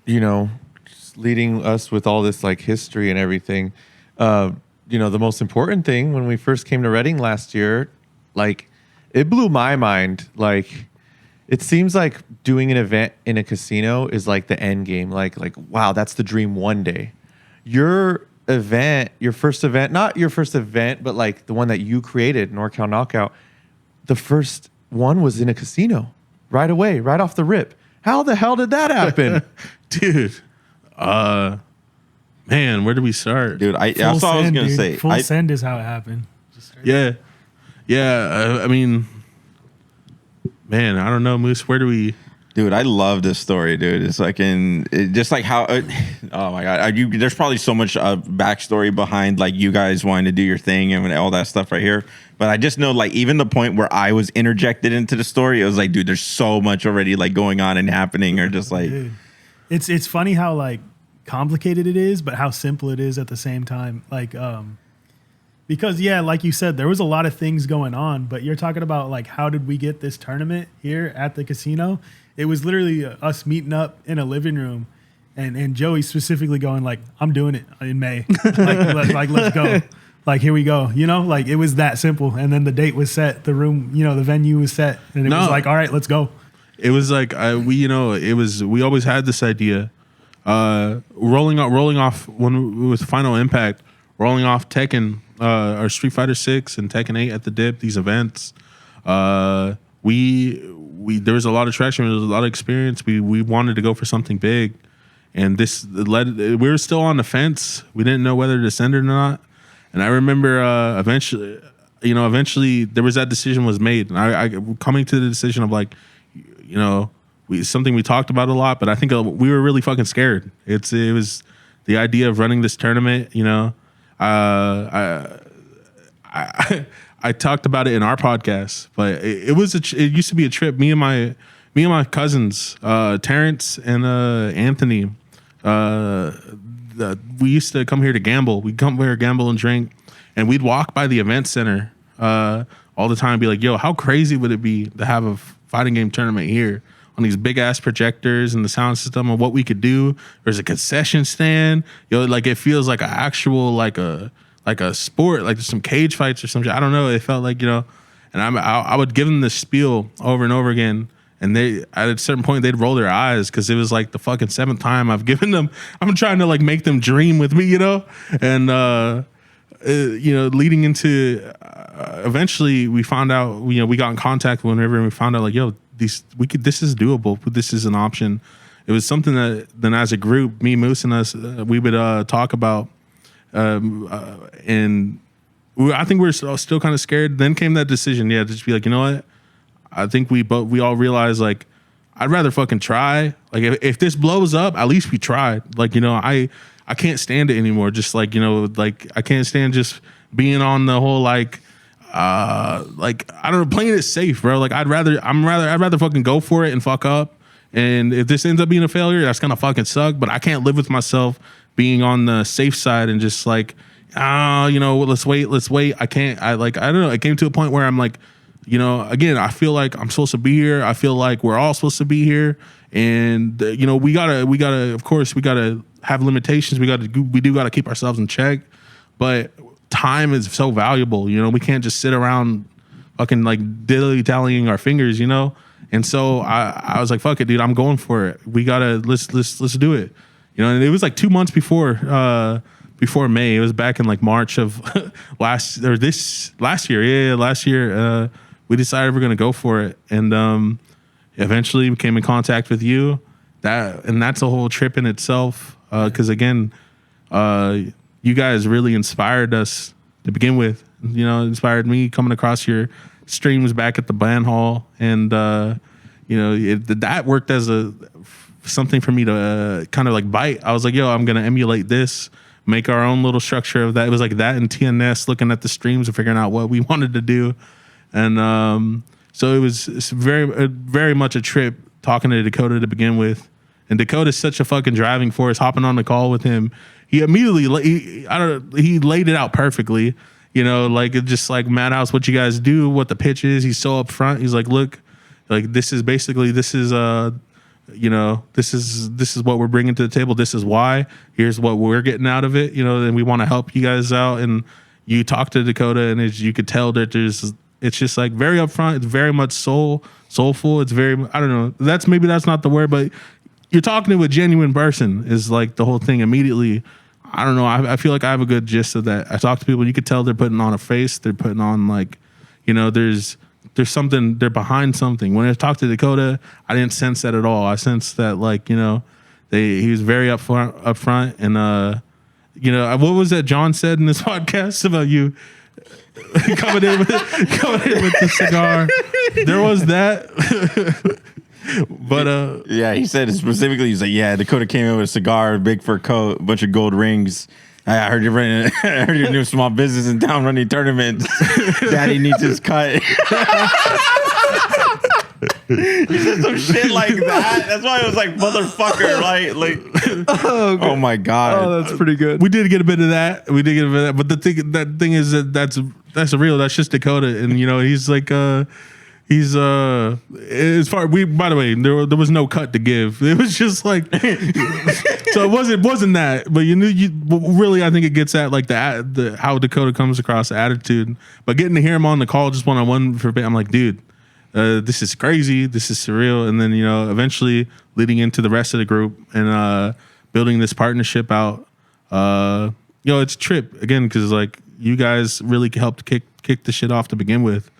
you know, just leading us with all this like history and everything. You know, the most important thing when we first came to Reading last year, like it blew my mind. Like it seems like doing an event in a casino is like the end game. Like wow, that's the dream one day. Your first event, not your first event, but like the one that you created, NorCal Knockout, the first one was in a casino right away, right off the rip. How the hell did that happen? Dude, man, where do we start? Dude, that's all I was going to say. Full send is how it happened. Yeah. I mean, man, I don't know, Moose. Where do we? Dude, I love this story, dude. It's like just like how, oh my God. There's probably so much backstory behind like you guys wanting to do your thing and all that stuff right here. But I just know like even the point where I was interjected into the story, it was like, dude, there's so much already like going on and happening, or just like, It's funny how like complicated it is, but how simple it is at the same time. Like, because yeah, like you said, there was a lot of things going on, but you're talking about like, how did we get this tournament here at the casino? It was literally us meeting up in a living room and Joey specifically going like, I'm doing it in May. like, let's go. Like, here we go. You know, like it was that simple. And then the date was set, the room, you know, the venue was set, and it was like, all right, let's go. It was like, we always had this idea, rolling off when it was Final Impact, rolling off Tekken, or Street Fighter 6 and Tekken 8 at the Dip, these events. We there was a lot of traction, there was a lot of experience. We wanted to go for something big, and this led. We were still on the fence. We didn't know whether to send it or not. And I remember eventually there was that decision was made, and I coming to the decision of like, you know, something we talked about a lot, but I think we were really fucking scared. It was the idea of running this tournament. You know, I talked about it in our podcast, but it used to be a trip. Me and my cousins, Terrence and Anthony. We used to come here to gamble. We'd come here, gamble and drink, and we'd walk by the event center all the time and be like, yo, how crazy would it be to have a fighting game tournament here on these big ass projectors and the sound system and what we could do. There's a concession stand. Yo, like it feels like an actual like a sport, like there's some cage fights or something. I don't know. It felt like, you know, and I would give them the spiel over and over again. And they, at a certain point, they'd roll their eyes because it was like the fucking 7th time I've given them. I'm trying to like make them dream with me, you know? And, you know, leading into, eventually we found out, you know, we got in contact whenever and we found out like, yo, this is doable. This is an option. It was something that then as a group, me, Moose, and us, we would talk about. And I think we were still kind of scared. Then came that decision, to just be like, you know what? I think we all realized like, I'd rather fucking try. Like if this blows up, at least we tried. Like, you know, I can't stand it anymore. Just like, you know, like I can't stand just being on the whole like I don't know, playing it safe, bro. Like I'd rather fucking go for it and fuck up. And if this ends up being a failure, that's gonna fucking suck. But I can't live with myself being on the safe side and just like, you know, let's wait. I don't know. It came to a point where I'm like, you know, again, I feel like I'm supposed to be here. I feel like we're all supposed to be here. And, you know, we gotta, of course, we gotta have limitations. We do gotta keep ourselves in check. But time is so valuable. You know, we can't just sit around fucking like dilly-dallying our fingers, you know? And so I was like, fuck it, dude, I'm going for it. We gotta, let's do it. You know, and it was like 2 months before May. It was back in like March of last year. Yeah, last year. We decided we're going to go for it. And eventually we came in contact with you. That's a whole trip in itself. Because again, you guys really inspired us to begin with. You know, inspired me coming across your streams back at the band hall. And, you know, that worked as something for me to kind of like bite. I was like, yo, I'm going to emulate this, make our own little structure of that. It was like that and TNS, looking at the streams and figuring out what we wanted to do. And so it's very much a trip talking to Dakota to begin with. And Dakota's such a fucking driving force. Hopping on the call with him, he immediately he laid it out perfectly. You know, like it's just like MADHouse, what you guys do, what the pitch is. He's so upfront. He's like, look, like this is you know, this is what we're bringing to the table. This is why. Here's what we're getting out of it. You know, and we want to help you guys out. And you talk to Dakota, and you could tell that it's just like very upfront. It's very much soulful. It's very, I don't know. That's not the word, but you're talking to a genuine person is like the whole thing immediately. I don't know. I feel like I have a good gist of that. I talk to people. You could tell they're putting on a face. They're putting on like, you know, there's something. They're behind something. When I talked to Dakota, I didn't sense that at all. I sensed that like, you know, he was very upfront, and you know, what was that John said in this podcast about you? coming in with the cigar. There was that. But yeah, he said specifically, he's like, yeah, Dakota came in with a cigar, big fur coat, a bunch of gold rings. I heard you're doing small business in town running tournaments. Daddy needs his cut. He said some shit like that. That's why it was like motherfucker, right? Like, oh my god. Oh, that's pretty good. We did get a bit of that. But the thing is that's real. That's just Dakota, and he's like he's as far by the way, there was no cut to give. It was just like so it wasn't that, but really I think it gets at like the how Dakota comes across, the attitude. But getting to hear him on the call just one-on-one for a bit, I'm like, dude, this is crazy, this is surreal. And then eventually leading into the rest of the group and building this partnership out. It's a trip again because like you guys really helped kick the shit off to begin with.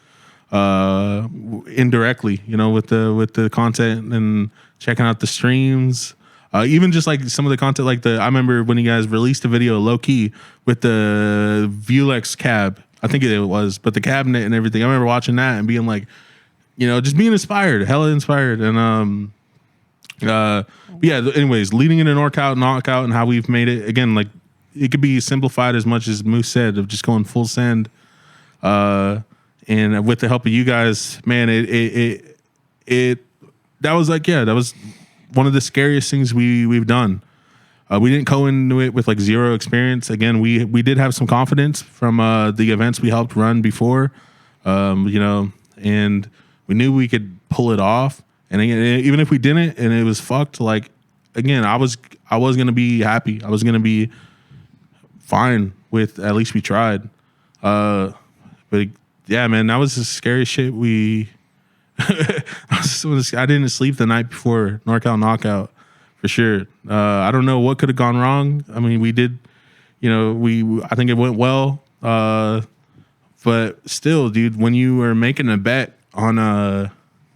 Indirectly, with the content and checking out the streams, even just like some of the content, like I remember when you guys released a video low key with the Vulex cab, I think it was, but the cabinet and everything. I remember watching that and being like, just being inspired, hella inspired, and Anyways, leading into knockout, and how we've made it again, like it could be simplified as much as Moose said of just going full send. And with the help of you guys, man, that was one of the scariest things we've done. We didn't go into it with like zero experience. Again, we did have some confidence from the events we helped run before, and we knew we could pull it off. And even if we didn't, and it was fucked, like again, I was gonna be happy. I was gonna be fine with at least we tried. But yeah, man, that was the scariest shit. I didn't sleep the night before NorCal Knockout for sure. I don't know what could have gone wrong. I mean, we did, I think it went well. But still, dude, when you are making a bet on,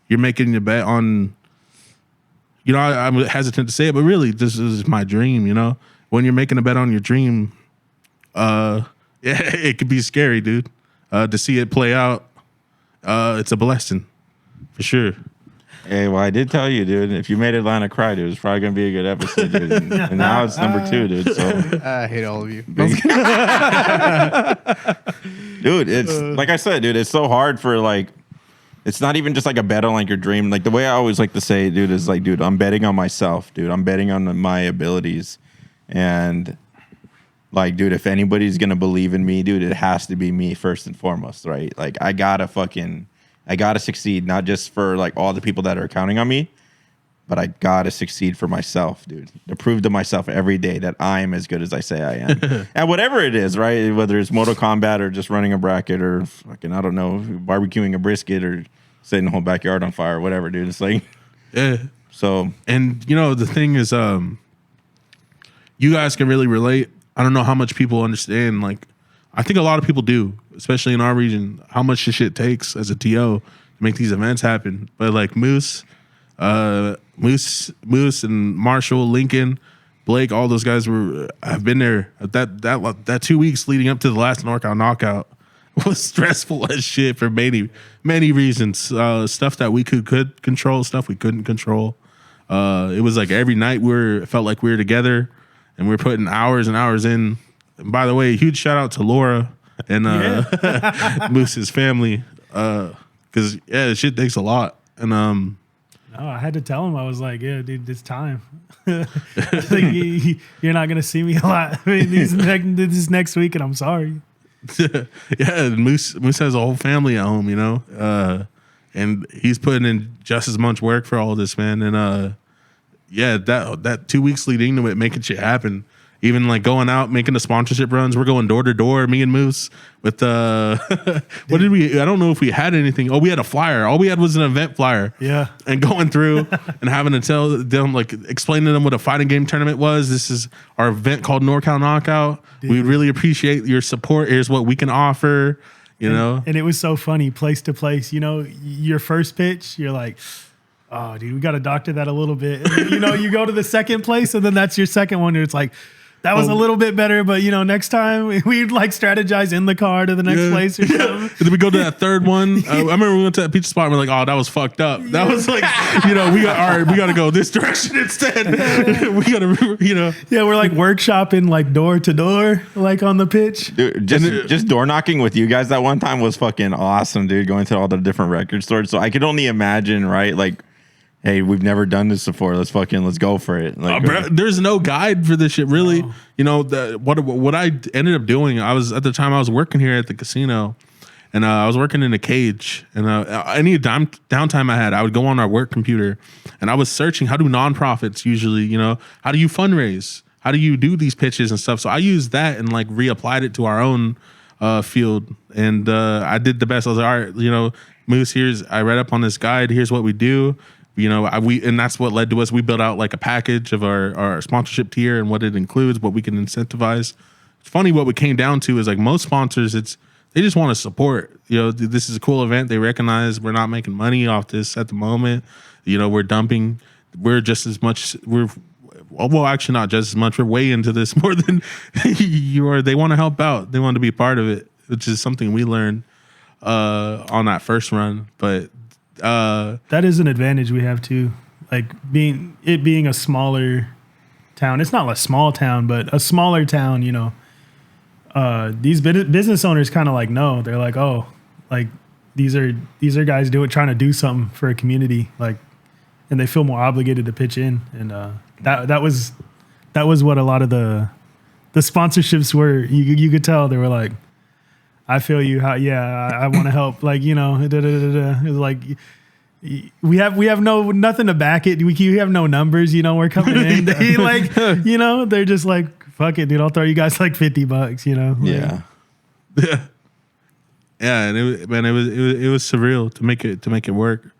you're making a bet on, I'm hesitant to say it, but really, this is my dream, When you're making a bet on your dream, it could be scary, dude. To see it play out, it's a blessing, for sure. Hey, well, I did tell you, dude, if you made Atlanta cry, dude, it's probably going to be a good episode, dude. And now it's number 2, dude. So I hate all of you. Dude, it's like I said, dude, it's so hard for like, it's not even just like a bet on like your dream. Like the way I always like to say, dude, is like, dude, I'm betting on myself, dude. I'm betting on my abilities. And like, dude, if anybody's going to believe in me, dude, it has to be me first and foremost, right? Like, I got to succeed, not just for like all the people that are counting on me, but I got to succeed for myself, dude, to prove to myself every day that I am as good as I say I am. And whatever it is, right? Whether it's Mortal Kombat or just running a bracket or fucking, I don't know, barbecuing a brisket or setting the whole backyard on fire or whatever, dude. It's like, yeah. So, and the thing is, you guys can really relate. I don't know how much people understand. Like, I think a lot of people do, especially in our region, how much this shit takes as a TO to make these events happen. But like Moose and Marshall, Lincoln, Blake, all those guys have been there. That 2 weeks leading up to the last NorCal Knockout was stressful as shit for many reasons. Stuff that we could control, stuff we couldn't control. It was like every night felt like we were together. And we're putting hours and hours in. And by the way, huge shout out to Laura and Moose's family. Because, this shit takes a lot. And no, I had to tell him. I was like, yeah, dude, it's time. Like, you're not going to see me a lot. I mean, this next week, and I'm sorry. Yeah, Moose has a whole family at home, and he's putting in just as much work for all this, man. And that 2 weeks leading to it, making shit happen. Even like going out, making the sponsorship runs. We're going door to door, me and Moose, with what did we? I don't know if we had anything. Oh, we had a flyer. All we had was an event flyer. Yeah. And going through and having to tell them, like, explaining to them what a fighting game tournament was. This is our event called NorCal Knockout. Dude. We really appreciate your support. Here's what we can offer. And it was so funny, place to place. Your first pitch, you're like, oh, dude, we got to doctor that a little bit. And then, you go to the second place, and then that's your second one. And it's like, That was a little bit better, but next time we'd like strategize in the car to the next place or something. And then we go to that third one. I remember we went to that pizza spot and we're like, oh, that was fucked up. That was like, we got to go this direction instead. We got to, Yeah, we're like workshopping like door to door, like on the pitch. Dude, just door knocking with you guys that one time was fucking awesome, dude. Going to all the different record stores. So I could only imagine, right? Like, hey, we've never done this before. Let's go for it. Like, bro, there's no guide for this shit, really. What I ended up doing, I was working here at the casino, and I was working in a cage. And any downtime I had, I would go on our work computer, and I was searching how do nonprofits usually, how do you fundraise? How do you do these pitches and stuff? So I used that and like reapplied it to our own field, and I did the best. I was like, all right, Moose, I read up on this guide. Here's what we do. And that's what led to us. We built out like a package of our sponsorship tier and what it includes, what we can incentivize. It's funny what we came down to is like most sponsors, they just want to support. This is a cool event. They recognize we're not making money off this at the moment. We're dumping. We're just as much. Well, actually not just as much. We're way into this more than you are. They want to help out. They want to be part of it, which is something we learned on that first run. But that is an advantage we have too. Like being a smaller town. It's not a small town, but a smaller town. These business owners kind of like know. They're like, oh, like these are guys trying to do something for a community. Like, and they feel more obligated to pitch in. And that was what a lot of the sponsorships were. You could tell they were like, I feel you. I want to help. Like, it was like we have nothing to back it. We have no numbers. We're coming in. They're just like, fuck it, dude. I'll throw you guys like $50. Yeah. Yeah, and it was surreal to make it work.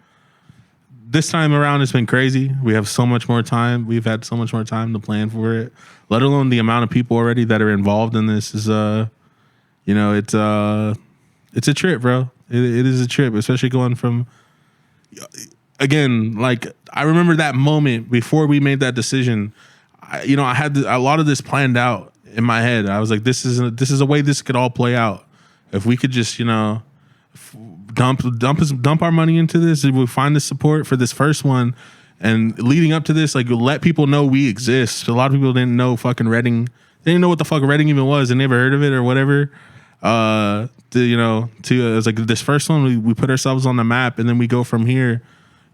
This time around, it's been crazy. We have so much more time. We've had so much more time to plan for it. Let alone the amount of people already that are involved in this is it's a trip, bro. It is a trip, especially going from, again, like I remember that moment before we made that decision. I had a lot of this planned out in my head. I was like, this is a way this could all play out. If we could just, dump our money into this, if we find the support for this first one, and leading up to this, like let people know we exist. A lot of people didn't know fucking Reading. They didn't know what the fuck Reading even was. They never heard of it or whatever. It was like this first one, we put ourselves on the map, and then we go from here,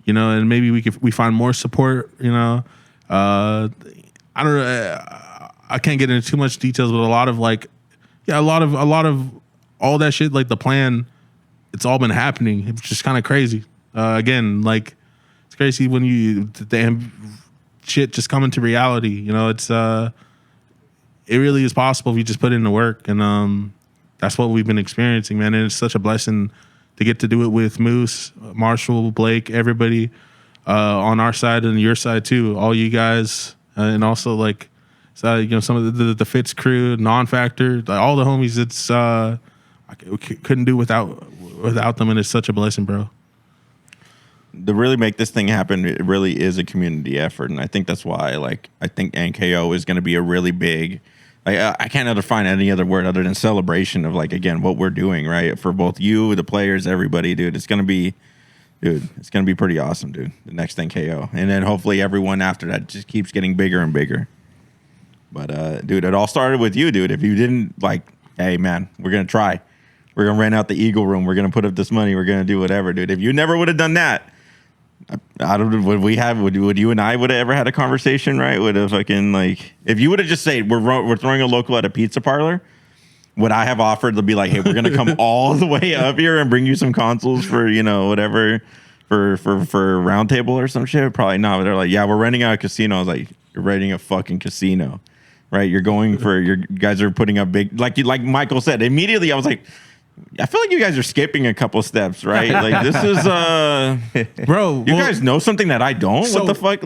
and maybe we find more support, I don't know. I can't get into too much details, but a lot of all that shit, like the plan, it's all been happening. It's just kind of crazy. Again, like it's crazy when the shit just come into reality. It really is possible if you just put in the work, and that's what we've been experiencing, man. And it's such a blessing to get to do it with Moose, Marshall, Blake, everybody on our side and your side too. All you guys, and also like some of the Fitz crew, Non-Factor, like all the homies. It's we couldn't do without them, and it's such a blessing, bro. To really make this thing happen, it really is a community effort, and I think that's why, I think NKO is going to be a really big. I can't define any other word other than celebration of again what we're doing, right? For both you, the players, everybody, dude. It's gonna be pretty awesome, dude. The next NKO, and then hopefully everyone after that just keeps getting bigger and bigger. But dude, it all started with you, dude. If you didn't hey man, we're gonna try. We're gonna rent out the Eagle Room. We're gonna put up this money. We're gonna do whatever, dude. If you never would have done that, I don't know. Would you and I would have ever had a conversation, right? Would have fucking if you would have just said we're throwing a local at a pizza parlor, would I have offered to be like, hey, we're gonna come all the way up here and bring you some consoles for whatever for round table or some shit? Probably not. But they're like, yeah, we're renting out a casino. I was like, you're renting a fucking casino, right? You're going for you guys are putting up big like Michael said. Immediately, I was like, I feel like you guys are skipping a couple steps, right? This is bro. You guys know something that I don't. So, what the fuck?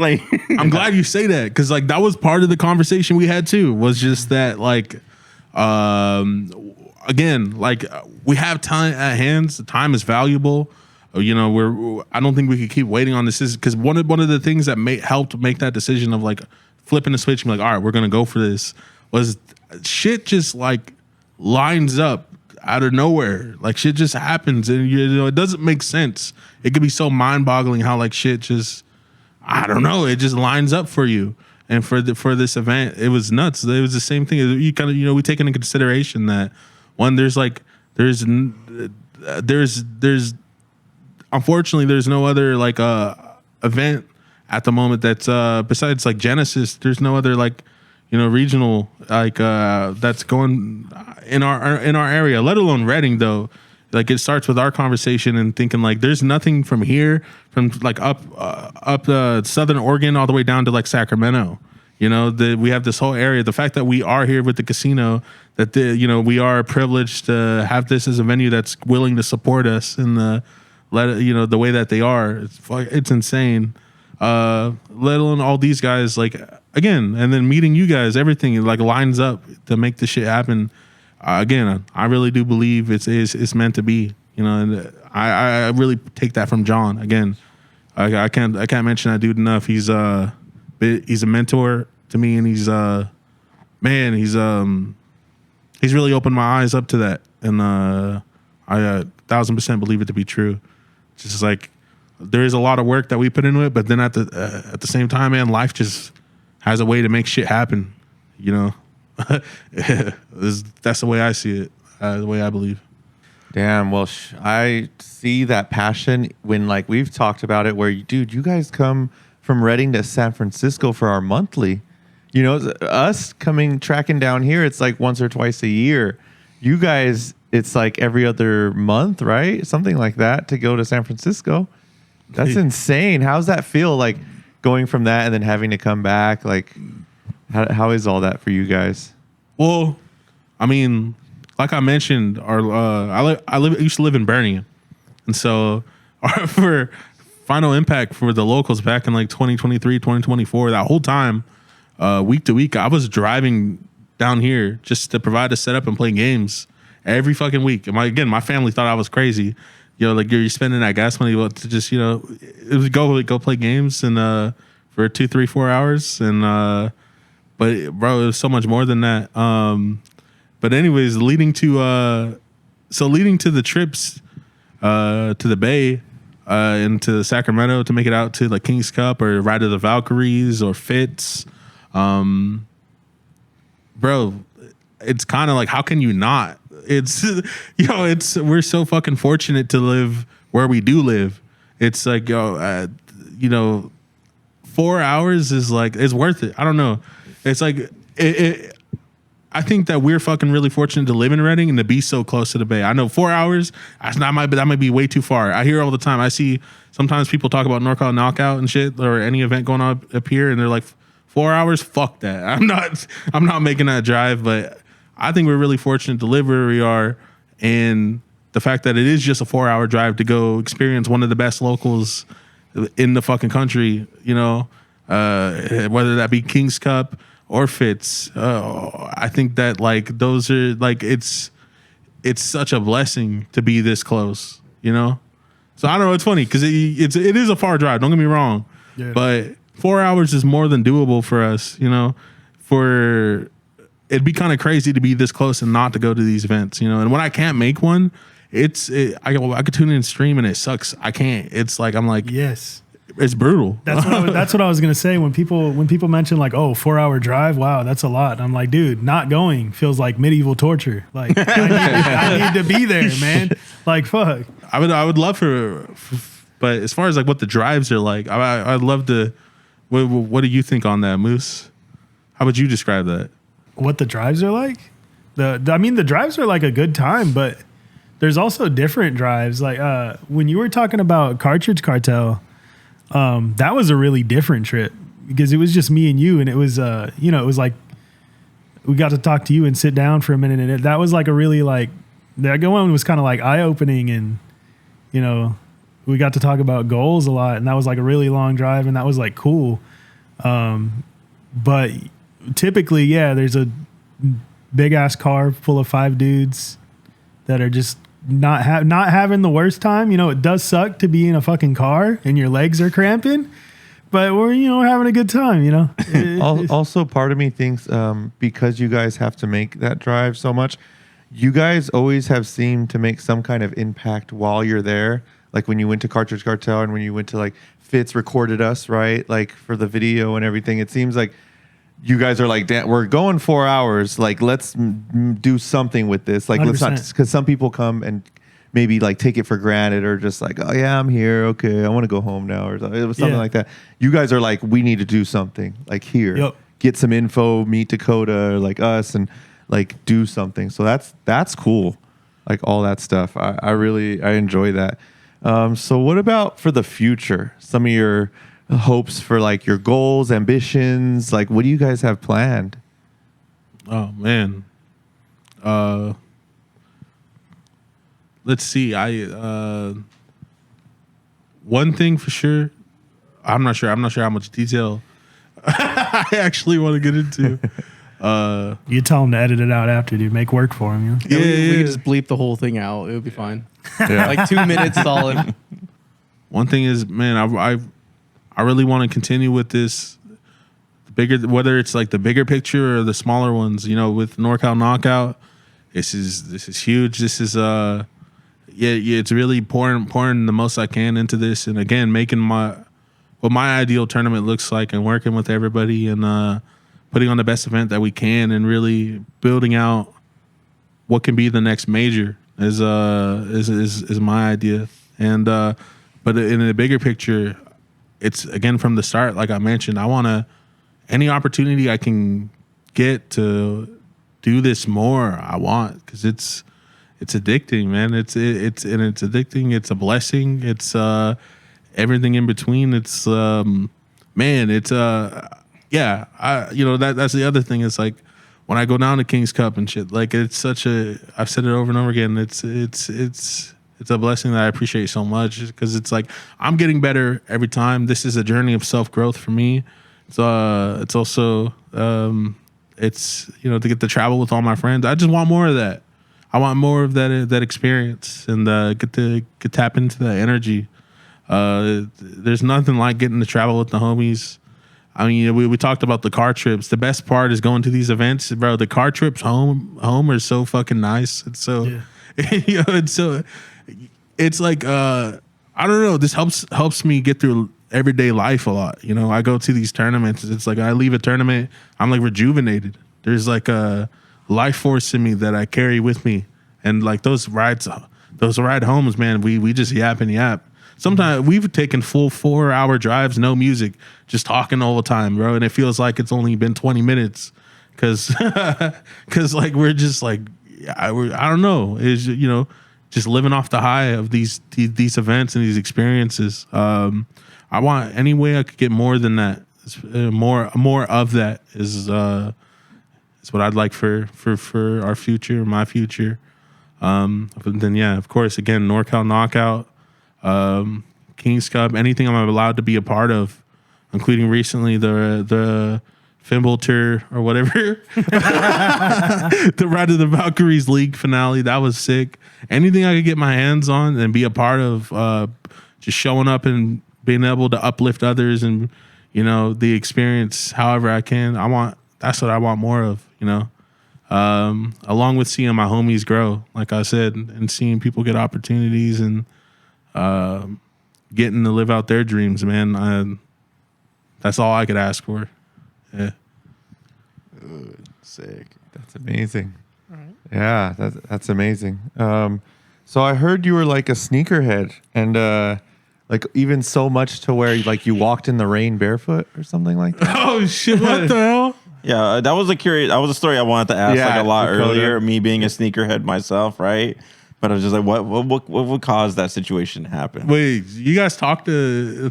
I'm glad you say that, because that was part of the conversation we had too. Was just that again, we have time at hands. The time is valuable. I don't think we could keep waiting on this. Because one of the things that helped make that decision of flipping the switch and be like, all right, we're gonna go for this, was shit just like lines up out of nowhere. Like shit just happens, and you know it doesn't make sense. It could be so mind-boggling how like shit just, I don't know, it just lines up for you. And for this event, it was nuts. It was the same thing. You kind of, you know, we take into consideration that one, there's unfortunately there's no other like event at the moment that's besides like Genesis. There's no other like, you know, regional like that's going in our area, let alone Reading though. Like it starts with our conversation and thinking like there's nothing from here, from like up Southern Oregon all the way down to like Sacramento. You know, we have this whole area. The fact that we are here with the casino, that you know, we are privileged to have this as a venue that's willing to support us in the the way that they are. It's insane. Let alone all these guys, like again, and then meeting you guys, everything like lines up to make this shit happen. Again, I really do believe it's meant to be, you know, and I really take that from John. Again, I can't mention that dude enough. He's a mentor to me, and he's really opened my eyes up to that, and I 1,000% believe it to be true. Just like there is a lot of work that we put into it, but then at the same time, man, life just has a way to make shit happen, you know. That's the way I see it, the way I believe. Damn. Well, I see that passion when like we've talked about it where dude, you guys come from Reading to San Francisco for our monthly, you know, us tracking down here. It's like once or twice a year. You guys, it's like every other month, right? Something like that to go to San Francisco. That's insane. How's that feel? Like going from that and then having to come back, like, how is all that for you guys? Well, I mean, like I mentioned, I used to live in Bernie, and so for Final Impact for the locals back in like 2023, 2024, that whole time, week to week, I was driving down here just to provide a setup and play games every fucking week. And my family thought I was crazy. You know, like you're spending that gas money to just, you know, it was go play games and for 2, 3, 4 hours and. But bro, it was so much more than that. But anyways, leading to the trips to the Bay and to Sacramento to make it out to like King's Cup or Ride of the Valkyries or Fitz, bro, it's kind of like, how can you not? It's, you know, we're so fucking fortunate to live where we do live. It's like, you know, 4 hours is like, it's worth it. I don't know. It's like I think that we're fucking really fortunate to live in Reading and to be so close to the Bay. I know 4 hours, that might be way too far. I hear all the time. I see sometimes people talk about NorCal Knockout and shit or any event going on up here, and they're like, 4 hours? Fuck that. I'm not making that drive. But I think we're really fortunate to live where we are, and the fact that it is just a 4 hour drive to go experience one of the best locals in the fucking country. You know, whether that be King's Cup or Fitz, I think that like those are like it's such a blessing to be this close, you know. So I don't know. It's funny because it is a far drive. Don't get me wrong, but 4 hours is more than doable for us, you know. It'd be kind of crazy to be this close and not to go to these events, you know. And when I can't make one, I could tune in and stream and it sucks. I can't. It's like I'm like yes. It's brutal. That's what I was gonna say when people mention like, oh, 4 hour drive, wow, that's a lot. I'm like, dude, not going feels like medieval torture. Like I need to be there, man. Like fuck. I would love but as far as like what the drives are like, I'd love to. What do you think on that, Moose? How would you describe that? What the drives are like? The drives are like a good time, but there's also different drives. Like when you were talking about Cartridge Cartel. That was a really different trip because it was just me and you, and it was, you know, it was like we got to talk to you and sit down for a minute, and that was like a really like that one was kind of like eye opening, and you know, we got to talk about goals a lot, and that was like a really long drive, and that was like cool. But typically, yeah, there's a big ass car full of 5 dudes that are just not having the worst time. You know, it does suck to be in a fucking car and your legs are cramping, but we're having a good time. Also, part of me thinks because you guys have to make that drive so much, you guys always have seemed to make some kind of impact while you're there. Like when you went to Cartridge Cartel and when you went to like Fitz recorded us, right? Like for the video and everything. It seems like you guys are like, we're going 4 hours. Like, let's do something with this. Like, 100%. Let's not, because some people come and maybe like take it for granted or just like, oh yeah, I'm here. Okay, I want to go home now or something like that. You guys are like, we need to do something like here, get some info, meet Dakota, or like us, and like do something. So that's cool. Like all that stuff. I really enjoy that. So what about for the future? Some of your hopes for like your goals, ambitions, like what do you guys have planned? Oh man. Let's see. One thing for sure, I'm not sure how much detail I actually want to get into. You tell him to edit it out after, dude. Make work for him. We can just bleep the whole thing out. It would be fine. Like 2 minutes solid. One thing is, man, I really want to continue with this bigger, whether it's like the bigger picture or the smaller ones. With NorCal Knockout, this is huge. This is it's really pouring the most I can into this, and again, making what my ideal tournament looks like, and working with everybody and putting on the best event that we can, and really building out what can be the next major is my idea. And but in the bigger picture, it's again from the start, like I mentioned, I want any opportunity I can get to do this more. I want, because it's addicting, man. It's addicting. It's a blessing. It's everything in between. It's man. It's yeah. That's the other thing. It's like when I go down to King's Cup and shit. Like it's such a. I've said it over and over again. It's a blessing that I appreciate so much, because it's like I'm getting better every time. This is a journey of self-growth for me. It's also it's to get to travel with all my friends. I just want more of that. I want more of that experience, and get to tap into that energy. There's nothing like getting to travel with the homies. I mean, we talked about the car trips. The best part is going to these events, bro. The car trips home are so fucking nice. It's so it's like I don't know. This helps me get through everyday life a lot. I go to these tournaments. It's like I leave a tournament, I'm like rejuvenated. There's like a life force in me that I carry with me, and like those ride homes, man. We just yap and yap. Sometimes we've taken full 4-hour drives, no music, just talking all the time, bro. And it feels like it's only been 20 minutes, because like we're just like I don't know. Is just living off the high of these events and these experiences. I want any way I could get more than that. More of that is what I'd like for our future, my future. But then of course, again, NorCal Knockout, King's Cup, anything I'm allowed to be a part of, including recently the Fimble Tour or whatever, the Ride of the Valkyries League finale. That was sick. Anything I could get my hands on and be a part of, just showing up and being able to uplift others and the experience however I can. That's what I want more of. Along with seeing my homies grow, like I said, and seeing people get opportunities and getting to live out their dreams, man. That's all I could ask for. Yeah. Sick. That's amazing. All right. Yeah, that's amazing. So I heard you were like a sneakerhead, and like even so much to where like you walked in the rain barefoot or something like that. Oh shit! What the hell? Yeah, that was a story I wanted to ask like a lot earlier. Me being a sneakerhead myself, right? But I was just like, what would cause that situation to happen? Wait, you guys talk to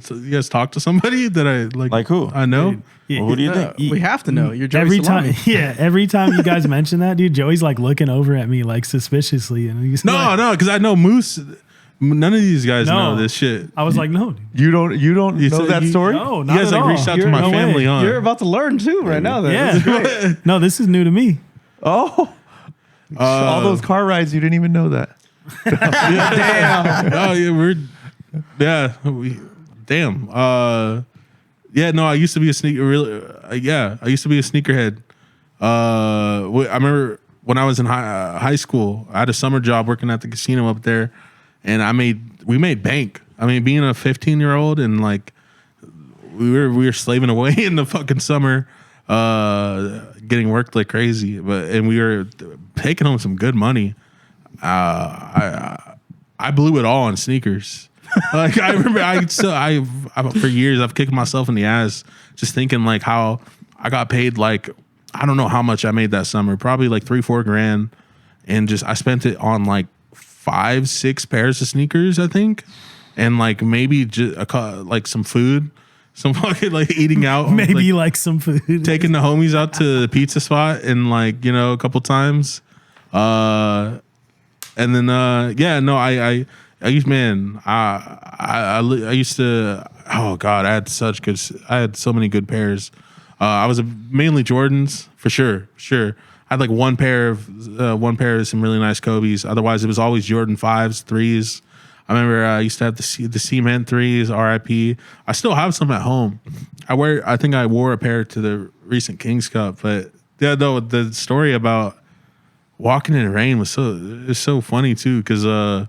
somebody that I like? Like who? I know. Well, who do you think? We have to know. You're Joey every Salami. time. Every time you guys mention that, dude, Joey's like looking over at me like suspiciously, and he's no, because I know Moose. None of these guys know this shit. I was like, no, dude. You don't know that story? No, not you guys at like all. reached out to my family, huh? You're about to learn too right now. Then. Yeah. This is great. No, this is new to me. Oh, all those car rides, you didn't even know that. Damn. Oh yeah, damn. Yeah, no, I used to be a sneaker. I used to be a sneakerhead. I remember when I was in high school, I had a summer job working at the casino up there, and we made bank. I mean, being a 15-year-old and like we were slaving away in the fucking summer, getting worked like crazy. And we were taking home some good money. I blew it all on sneakers. Like I remember, I for years I've kicked myself in the ass just thinking like how I got paid like I don't know how much I made that summer, probably like $3-4 grand, and just I spent it on like 5-6 pairs of sneakers I think, and like maybe just like some food, some fucking like eating out, maybe like some food, taking the homies out to the pizza spot and like a couple times, and then I used to. Oh God, I had so many good pairs. I was mainly Jordans for sure. I had like one pair of some really nice Kobe's. Otherwise, it was always Jordan 5s, 3s. I remember I used to have the cement 3s, RIP. I still have some at home. I think I wore a pair to the recent Kings Cup. But yeah, though the story about walking in the rain was so funny too because I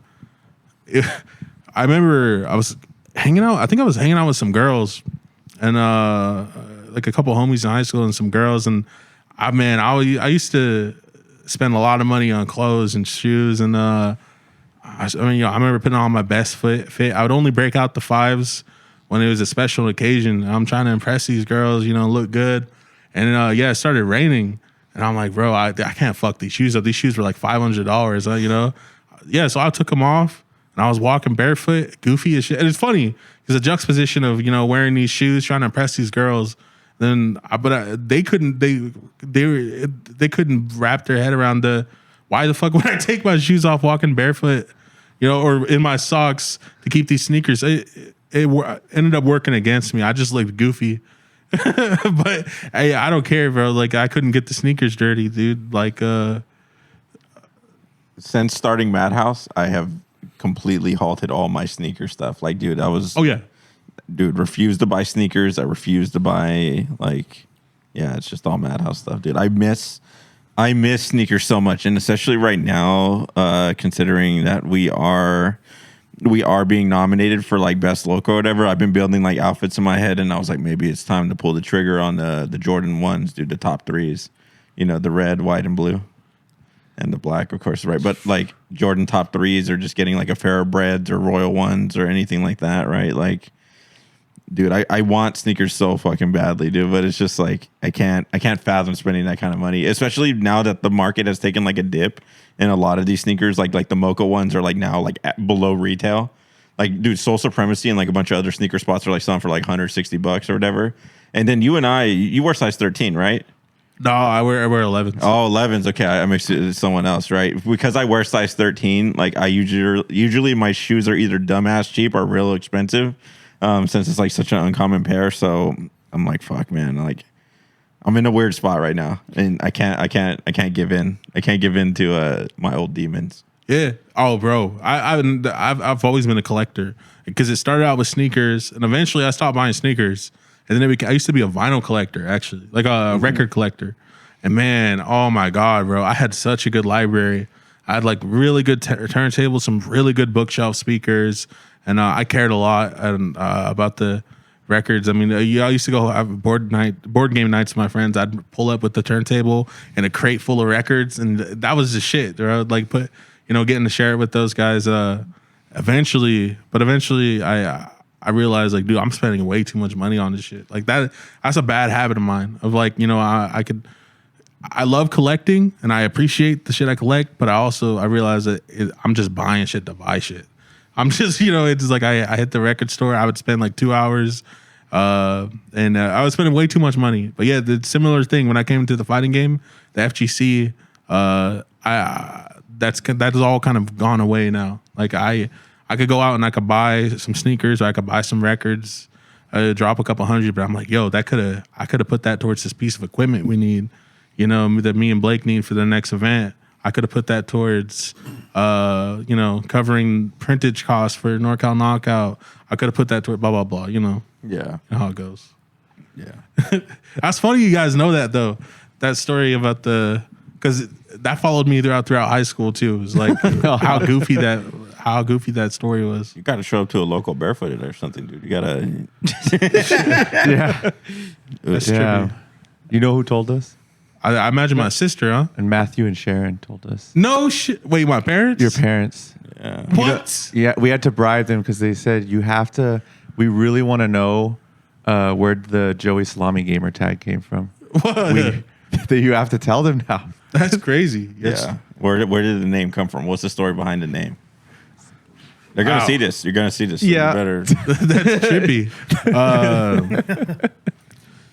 remember I was hanging out. I think I was hanging out with some girls and like a couple homies in high school and some girls. And I used to spend a lot of money on clothes and shoes. And I remember putting on my best fit. I would only break out the 5s when it was a special occasion. I'm trying to impress these girls, look good. And it started raining. And I'm like, bro, I can't fuck these shoes up. These shoes were like $500, Yeah, so I took them off. And I was walking barefoot, goofy as shit. And it's funny because the juxtaposition of wearing these shoes, trying to impress these girls. Then, they couldn't wrap their head around why the fuck would I take my shoes off walking barefoot, or in my socks to keep these sneakers. It ended up working against me. I just looked goofy, but hey, I don't care, bro. Like I couldn't get the sneakers dirty, dude. Like since starting MADHouse, I have completely halted all my sneaker stuff. Like, dude, refused to buy sneakers. I refused to buy it's just all MADHouse stuff, dude. I miss sneakers so much, and especially right now, considering that we are being nominated for like best loco or whatever. I've been building like outfits in my head, and I was like, maybe it's time to pull the trigger on the Jordan 1s, dude, the top 3s. The red, white, and blue. And the black, of course, right? But like Jordan top 3s or just getting like a Thoroughbreds or Royal Ones or anything like that, right? Like, dude, I want sneakers so fucking badly, dude. But it's just like I can't fathom spending that kind of money, especially now that the market has taken like a dip, and a lot of these sneakers, like the Mocha ones, are like now like below retail. Like, dude, Soul Supremacy and like a bunch of other sneaker spots are like selling for like $160 or whatever. And then you wear size 13, right? No, I wear 11s. Oh, 11s. Okay, I mixed it with someone else, right? Because I wear size 13. Like I usually my shoes are either dumbass cheap or real expensive, since it's like such an uncommon pair. So I'm like, fuck, man. Like I'm in a weird spot right now, and I can't give in. I can't give in to my old demons. Yeah. Oh, bro. I've always been a collector because it started out with sneakers, and eventually I stopped buying sneakers. And then I used to be a vinyl collector, actually, like a record collector. And man, oh my God, bro, I had such a good library. I had like really good turntables, some really good bookshelf speakers, and I cared a lot about the records. I mean, I used to go have board game nights with my friends. I'd pull up with the turntable and a crate full of records, and that was the shit. Bro. I'd like getting to share it with those guys. Eventually, I realized, like, dude, I'm spending way too much money on this shit. Like that's a bad habit of mine. Of like, I love collecting and I appreciate the shit I collect, but I realize that I'm just buying shit to buy shit. I'm just, it's like I hit the record store. I would spend like 2 hours, and I was spending way too much money. But yeah, the similar thing when I came to the fighting game, the FGC, that has all kind of gone away now. Like I could go out and I could buy some sneakers or I could buy some records, drop a couple $100, but I'm like, yo, I could have put that towards this piece of equipment we need, that me and Blake need for the next event. I could have put that towards, covering printage costs for NorCal Knockout. I could have put that toward blah, blah, blah, Yeah. You know how it goes. Yeah. That's funny you guys know that though. That story about because that followed me throughout high school too. It was like how goofy that story was. You got to show up to a local barefooted or something, dude. You got to. Yeah. That's Yeah. trippy. You know who told us? I imagine my sister, huh? And Matthew and Sharon told us. No shit. Wait, my parents? Your parents. Yeah. What? Yeah, we had to bribe them because they said you have to. We really want to know where the Joey Salami gamer tag came from. What? You have to tell them now. That's crazy. Yeah. Where did the name come from? What's the story behind the name? They're gonna Wow. see this. You're gonna see this. So Yeah. you better. That's trippy.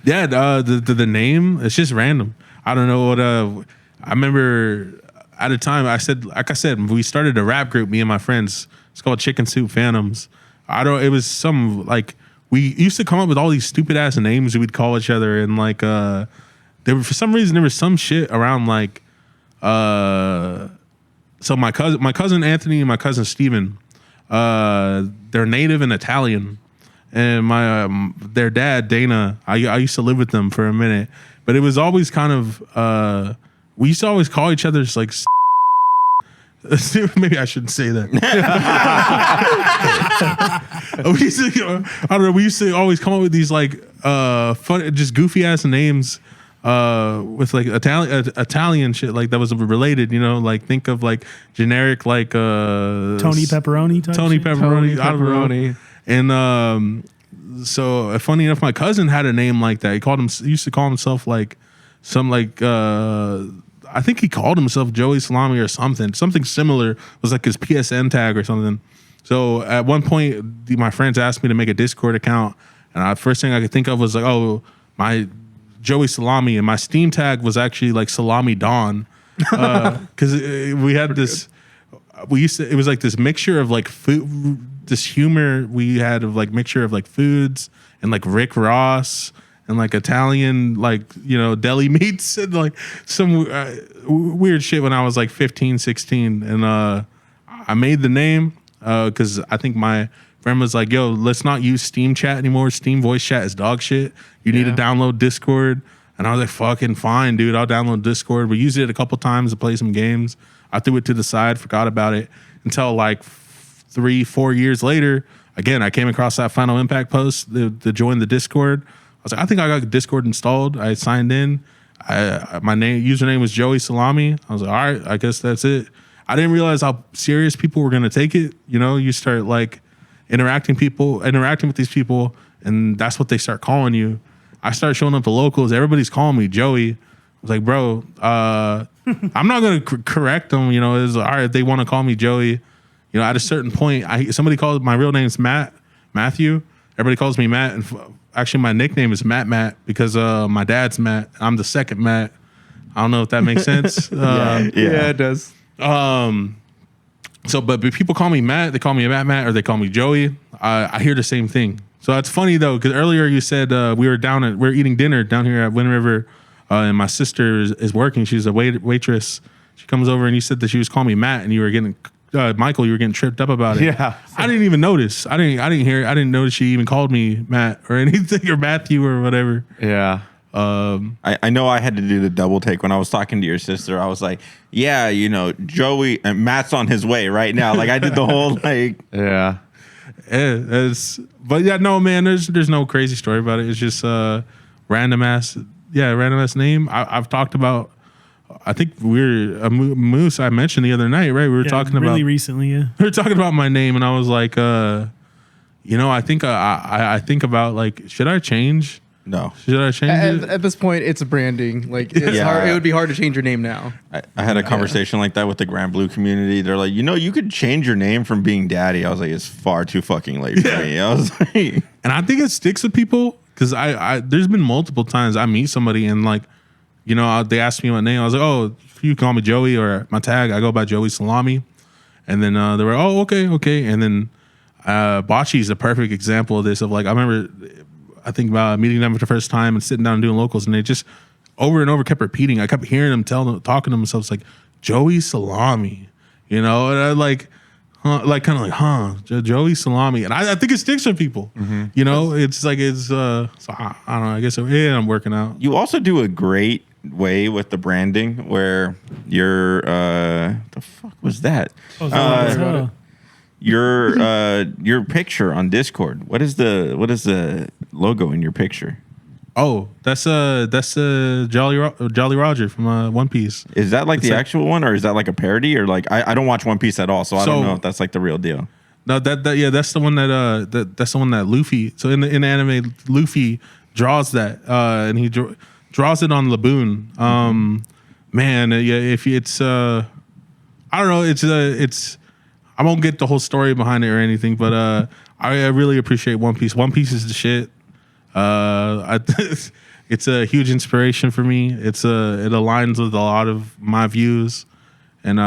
Yeah, the name, it's just random. I don't know what. I remember at a time like I said, we started a rap group, me and my friends. It's called Chicken Soup Phantoms. It was some like we used to come up with all these stupid ass names we'd call each other, and like for some reason there was some shit around like so my cousin Anthony and my cousin Steven, they're native and Italian. And my their dad Dana, I used to live with them for a minute, but it was always kind of we used to always call each other just like maybe I shouldn't say that. We used to always come up with these like fun, just goofy ass names with like Italian shit like that was related, like think of like generic like Tony Pepperoni type Tony shit? Pepperoni, Tony I don't know. Pepperoni. And so funny enough, my cousin had a name like that. He used to call himself like some like I think he called himself Joey Salami or something similar. It was like his PSN tag or something. So at one point, my friends asked me to make a Discord account, and the first thing I could think of was like, oh, my Joey Salami, and my Steam tag was actually like Salami Dawn, because we had this. It was like this mixture of like food, this humor we had of like mixture of like foods and like Rick Ross and like Italian, like, deli meats and like some weird shit when I was like 15, 16. And I made the name because I think my friend was like, yo, let's not use Steam chat anymore. Steam voice chat is dog shit. You need to download Discord. And I was like, fucking fine, dude. I'll download Discord. We used it a couple times to play some games. I threw it to the side, forgot about it until like 3-4 years later. Again, I came across that Final Impact post to join the Discord. I was like, I think I got Discord installed. I signed in. My username was Joey Salami. I was like, all right, I guess that's it. I didn't realize how serious people were going to take it. You start like interacting with these people, and that's what they start calling you. I started showing up to locals. Everybody's calling me Joey. I was like, bro, I'm not going to correct them. It was all right if they want to call me Joey. At a certain point, somebody called my real name's Matthew. Everybody calls me Matt, and actually my nickname is Matt because my dad's Matt. I'm the second Matt. I don't know if that makes sense. Yeah, it does. But people call me Matt. They call me Matt, or they call me Joey. I hear the same thing. So it's funny though, because earlier you said we're eating dinner down here at Wind River. And my sister is working. She's a waitress. She comes over and you said that she was calling me Matt, and you were getting Michael. You were getting tripped up about it. Yeah. I didn't even notice. I didn't hear. I didn't notice she even called me Matt or anything or Matthew or whatever. Yeah. I know I had to do the double take when I was talking to your sister. I was like, yeah, Joey and Matt's on his way right now. Like I did the whole like. Yeah. But yeah, no, man. There's no crazy story about it. It's just random ass name. I've talked about. I think Moose. I mentioned the other night, right? We were talking about really recently. Yeah, we were talking about my name, and I was like, I think I think about like, should I change? No. Should I change it? At this point, it's branding. Like it's hard. It would be hard to change your name now. I had a conversation like that with the Grand Blue community. They're like, you could change your name from being daddy. I was like, it's far too fucking late for me. I was like, and I think it sticks with people because there's been multiple times I meet somebody and like, they ask me my name. I was like, oh, you can call me Joey, or my tag, I go by Joey Salami. And then they were, oh, okay. And then Bocce is a perfect example of this. Of like, I remember, I think about meeting them for the first time and sitting down and doing locals, and they just over and over kept repeating. I kept hearing them talking to themselves like Joey Salami, and I like, like kind of like, Joey Salami, and I think it sticks with people. You know, it's like so I don't know. I guess I'm working out. You also do a great way with the branding where your the fuck was that? Your picture on Discord. What is the logo in your picture? Oh, that's Jolly Roger from One Piece. Is that like the actual one, or is that like a parody, or like I don't watch One Piece at all, so I don't know if that's like the real deal. No, that's the one that's the one that Luffy. So in the anime, Luffy draws that, and he draws it on Laboon. Man, if it's I don't know, it's I won't get the whole story behind it or anything, but I really appreciate One Piece. One Piece is the shit. It's a huge inspiration for me. It aligns with a lot of my views, and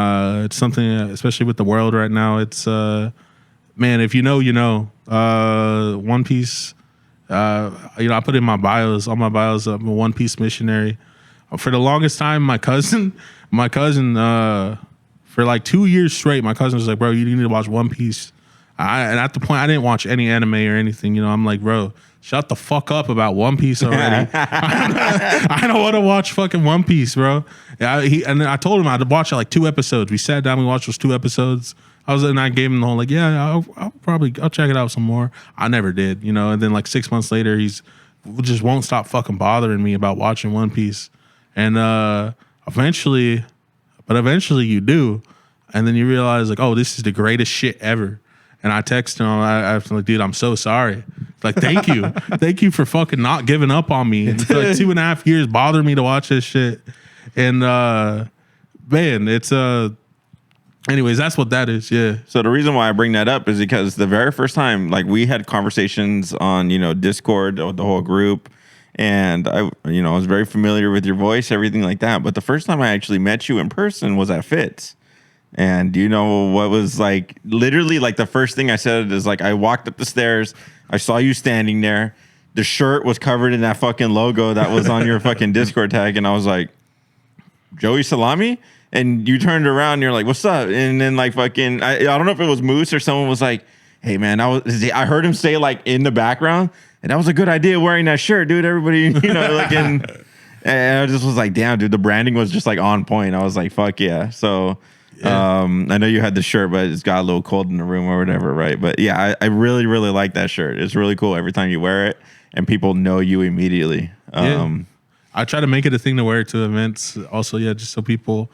it's something, especially with the world right now. It's man, if you know, you know. One Piece. I put in my bios. All my bios. I'm a One Piece missionary. For the longest time, my cousin, for like 2 years straight, my cousin was like, "Bro, you need to watch One Piece." And at the point, I didn't watch any anime or anything. You know, I'm like, "Bro, shut the fuck up about One Piece already." I don't want to watch fucking One Piece, bro. And I told him I'd watch like 2 episodes. We sat down, we watched those 2 episodes. I gave him the whole like, yeah, I'll check it out some more. I never did, you know. And then like 6 months later, he's just won't stop fucking bothering me about watching One Piece. And eventually you do, and then you realize like, oh, this is the greatest shit ever. And I text him, I was like, dude, I'm so sorry. Like, thank you for fucking not giving up on me. And for like 2.5 years, bothered me to watch this shit. And man, it's anyways, that's what that is. Yeah. So the reason why I bring that up is because the very first time, like, we had conversations on, Discord with the whole group, and I was very familiar with your voice, everything like that. But the first time I actually met you in person was at Fitz. And do you know what was like? Literally, like, the first thing I said is like, I walked up the stairs, I saw you standing there. The shirt was covered in that fucking logo that was on your fucking Discord tag, and I was like, Joey Salami? And you turned around and you're like, what's up? And then like fucking, I don't know if it was Moose or someone was like, hey man, I heard him say like in the background, and that was a good idea wearing that shirt, dude. Everybody, like and I just was like, damn, dude, the branding was just like on point. I was like, fuck yeah. So I know you had the shirt, but it's got a little cold in the room or whatever, right? But yeah, I really, really like that shirt. It's really cool every time you wear it, and people know you immediately. I try to make it a thing to wear to events. Also, just so people,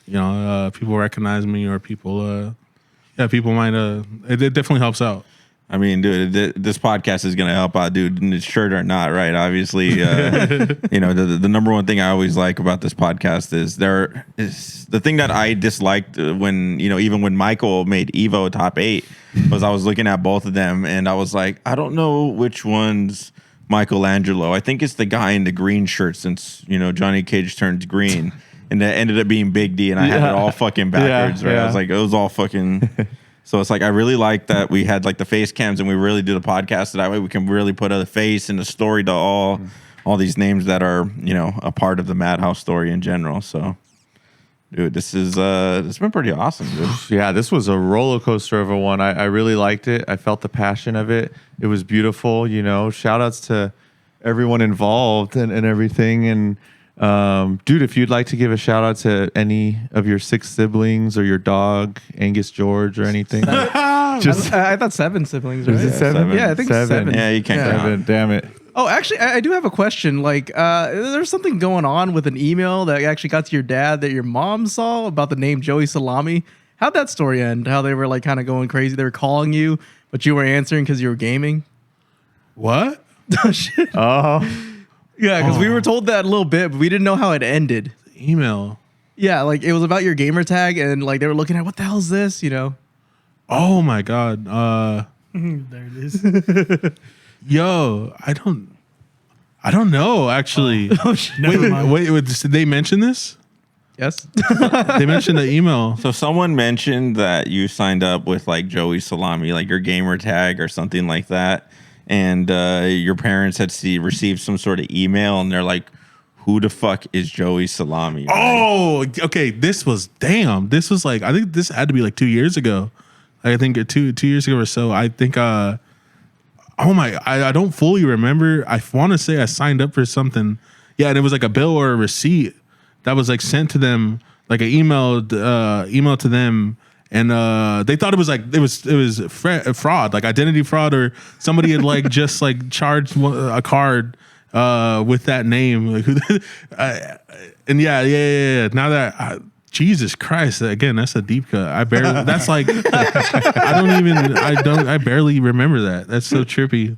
people recognize me, or people, people might. It definitely helps out. I mean, dude, this podcast is gonna help out, dude. And it's shirt or not, right? Obviously, the number one thing I always like about this podcast is the thing that I disliked when even when Michael made Evo top 8 was I was looking at both of them and I was like, I don't know which one's Michelangelo. I think it's the guy in the green shirt since Johnny Cage turned green, and that ended up being Big D, and I had it all fucking backwards. Right? I was like, it was all fucking. So it's like I really like that we had like the face cams and we really do the podcast so that way we can really put a face and a story to all these names that are a part of the MADHouse story in general. So, dude, this it's been pretty awesome, dude. Yeah, this was a roller coaster of a one. I really liked it. I felt the passion of it. It was beautiful. Shout outs to everyone involved and everything. And dude, if you'd like to give a shout out to any of your 6 siblings or your dog, Angus George, or anything. I thought 7 siblings, right? Is it 7? Yeah, I think 7. Yeah, you can't count. 7, damn it. Oh, actually, I do have a question. Like, there's something going on with an email that actually got to your dad that your mom saw about the name Joey Salami. How'd that story end? How they were like kind of going crazy? They were calling you, but you were answering because you were gaming? What? Oh, shit. Oh. Yeah, because we were told that a little bit, but we didn't know how it ended. Email. Yeah, like it was about your gamer tag, and like they were looking at what the hell is this, Oh my god. There it is. Yo, I don't know actually. Oh, shit. Wait, did they mention this? Yes. They mentioned the email. So someone mentioned that you signed up with like Joey Salami, like your gamer tag or something like that. And your parents had received some sort of email, and they're like, "Who the fuck is Joey Salami?" Right? Oh, okay. This was like, I think this had to be like 2 years ago. I think 2 years ago or so. I think I don't fully remember. I want to say I signed up for something. Yeah, and it was like a bill or a receipt that was like sent to them, like an email to them, and they thought it was like it was fraud, like identity fraud, or somebody had like just like charged a card with that name. Like, and yeah. Now that Jesus Christ, again, that's a deep cut. I barely remember that. That's so trippy.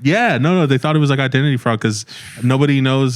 Yeah, no, they thought it was like identity fraud because nobody really,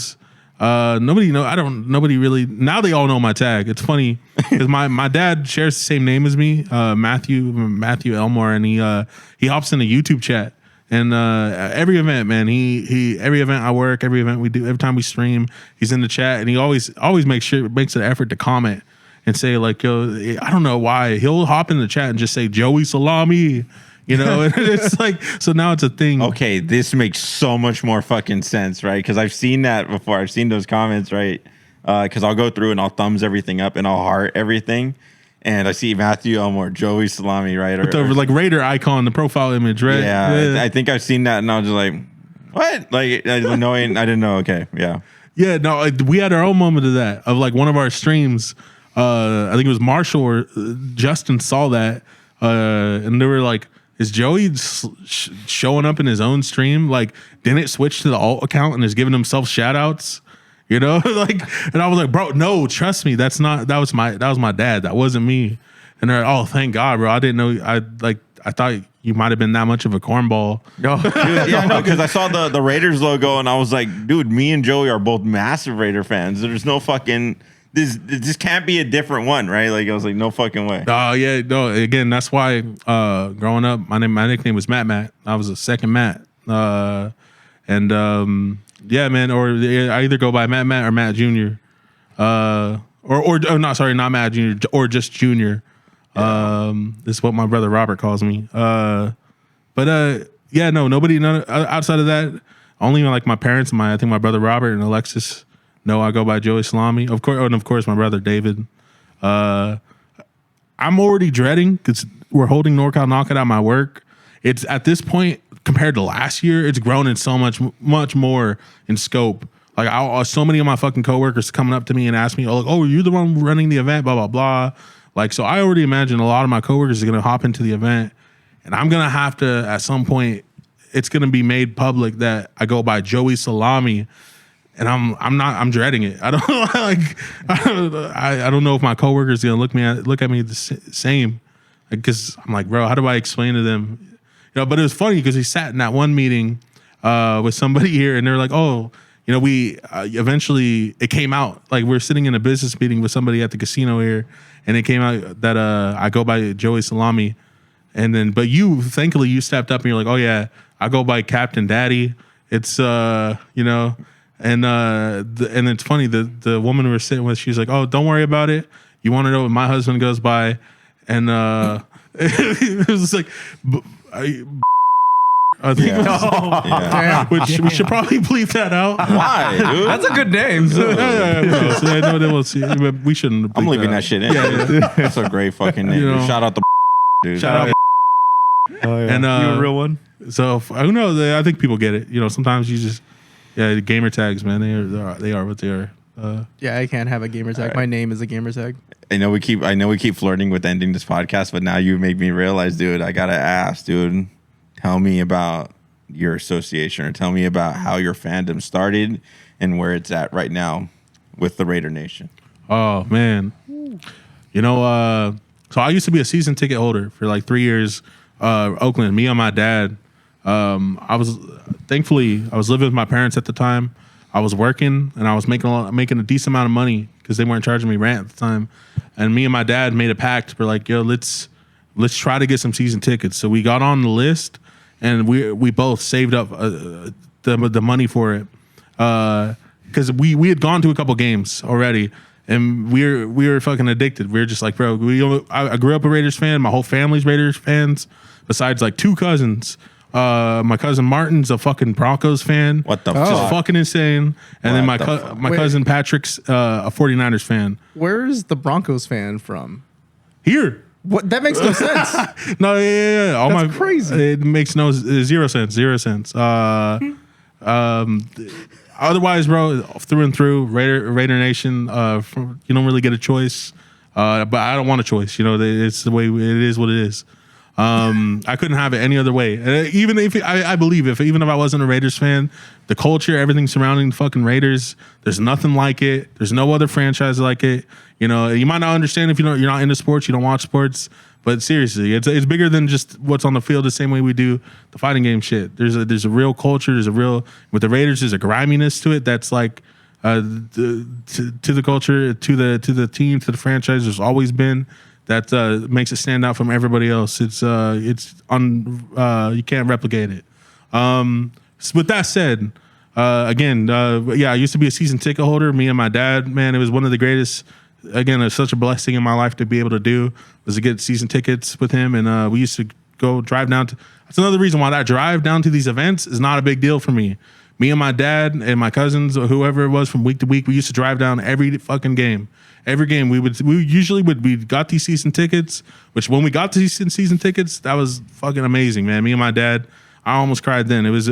now they all know my tag. It's funny because my dad shares the same name as me, Matthew Elmore, and he hops in a YouTube chat. And every event, man, every event I work, every event we do, every time we stream, he's in the chat, and he always makes an effort to comment and say like, yo, I don't know why, he'll hop in the chat and just say Joey Salami, and it's like, so now it's a thing. Okay, this makes so much more fucking sense, right? Because I've seen that before. I've seen those comments, right? Because I'll go through and I'll thumbs everything up and I'll heart everything. And I see Matthew Elmore, Joey Salami, right? With the like Raider icon, the profile image, right? Yeah. I think I've seen that, and I was just like, what? Like, annoying. I didn't know. Okay, yeah. Yeah, no, we had our own moment of that, of like one of our streams. I think it was Marshall or Justin saw that, and they were like, is Joey showing up in his own stream? Like, didn't it switch to the alt account and is giving himself shout outs? Like, and I was like, bro, no, trust me, that was my dad. That wasn't me. And they're like, oh, thank God, bro. I didn't know. I thought you might have been that much of a cornball. No, dude, yeah, no, because I saw the Raiders logo and I was like, dude, me and Joey are both massive Raider fans. There's no fucking, this can't be a different one, right? Like, I was like, no fucking way. Oh yeah, no. Again, that's why growing up, my nickname was Matt. I was a second Matt, yeah, man. Or I either go by Matt or Matt Jr. Not Matt Jr. or just Junior. This is what my brother Robert calls me. Yeah, no, nobody, outside of that, only like my parents and I think my brother Robert and Alexis know I go by Joey Salami. Of course, and of course my brother David. I'm already dreading because we're holding NorCal Knockout at my work. It's at this point compared to last year, it's grown in so much more in scope. Like so many of my fucking coworkers coming up to me and ask me, oh, you're the one running the event, blah blah blah. Like, so I already imagine a lot of my coworkers are gonna hop into the event, and I'm gonna have to at some point. It's gonna be made public that I go by Joey Salami, and I'm dreading it. I don't like. I don't know if my coworkers are gonna look at me the same, because I'm like, bro, how do I explain to them? But it was funny because we sat in that one meeting with somebody here, and they're like, oh, we eventually it came out, like we're sitting in a business meeting with somebody at the casino here, and it came out that I go by Joey Salami, and then but thankfully you stepped up and you're like, oh yeah, I go by Captain Daddy. It's and it's funny, the woman we were sitting with, she's like, oh, don't worry about it. You want to know what my husband goes by? And it was like. I think which we should probably bleep that out. Why, dude? That's a good name. So I know they will see. We shouldn't. I'm leaving that shit in. Yeah. That's a great fucking name. Shout out the dude. Shout out. Oh, yeah. And you a real one? So who knows? I think people get it. Sometimes you just the gamer tags, man. They are what they are. Yeah, I can't have a gamer tag. Right. My name is a gamer tag. I know we keep flirting with ending this podcast, but now you make me realize, dude, I gotta ask, dude. Tell me about your association, or tell me about how your fandom started and where it's at right now with the Raider Nation. Oh man, so I used to be a season ticket holder for like 3 years. Oakland, me and my dad. I was living with my parents at the time. I was working and I was making a decent amount of money because they weren't charging me rent at the time. And me and my dad made a pact. We're like, yo, let's try to get some season tickets. So we got on the list, and we both saved up the money for it because we had gone to a couple games already, and we were fucking addicted. We were just like, bro, I grew up a Raiders fan. My whole family's Raiders fans, besides like two cousins. My cousin Martin's a fucking Broncos fan. What the fuck? Just fucking insane. And then my cousin Patrick's a 49ers fan. Where's the Broncos fan from? Here. What? That makes no sense. No, yeah. That's crazy. It makes zero sense. Otherwise, bro, through and through, Raider Nation. You don't really get a choice, but I don't want a choice. You know, it's the way it is. What it is. I couldn't have it any other way. Even if I believe even if I wasn't a Raiders fan, the culture, everything surrounding the fucking Raiders, there's nothing like it. There's no other franchise like it. You know, you might not understand if you're not into sports, you don't watch sports, but seriously, it's bigger than just what's on the field. The same way we do the fighting game shit. There's a real culture. With the Raiders, there's a griminess to it that's like to the culture, to the team, to the franchise. There's always been. That makes it stand out from everybody else. You can't replicate it. With that said, again, I used to be a season ticket holder. Me and my dad, man, it was one of the greatest. Again, it's such a blessing in my life to be able to do was to get season tickets with him, and we used to go drive down to. That's another reason why that drive down to these events is not a big deal for me. Me and my dad and my cousins or whoever it was from week to week, we used to drive down every fucking game. Every game we got these season tickets, which when we got these season tickets, that was fucking amazing, man. Me and my dad, I almost cried then. It was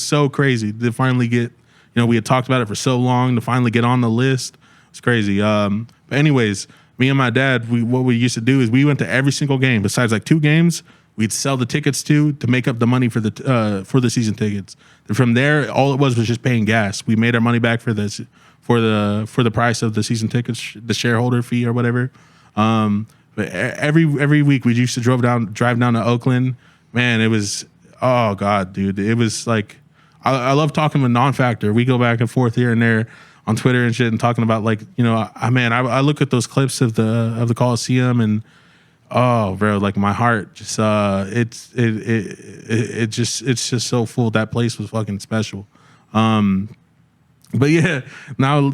so crazy to finally get, we had talked about it for so long to finally get on the list. It's crazy. But anyways, me and my dad, what we used to do is we went to every single game besides like 2 games. We'd sell the tickets to make up the money for the season tickets. And from there, all it was just paying gas. We made our money back for the price of the season tickets, the shareholder fee or whatever. But every week we used to drive down to Oakland. Man, it was oh god, dude. It was like I love talking with Non-Factor. We go back and forth here and there on Twitter and shit and talking about like I look at those clips of the Coliseum and. Oh, bro! Like my heart, just it's just so full. That place was fucking special. But yeah, now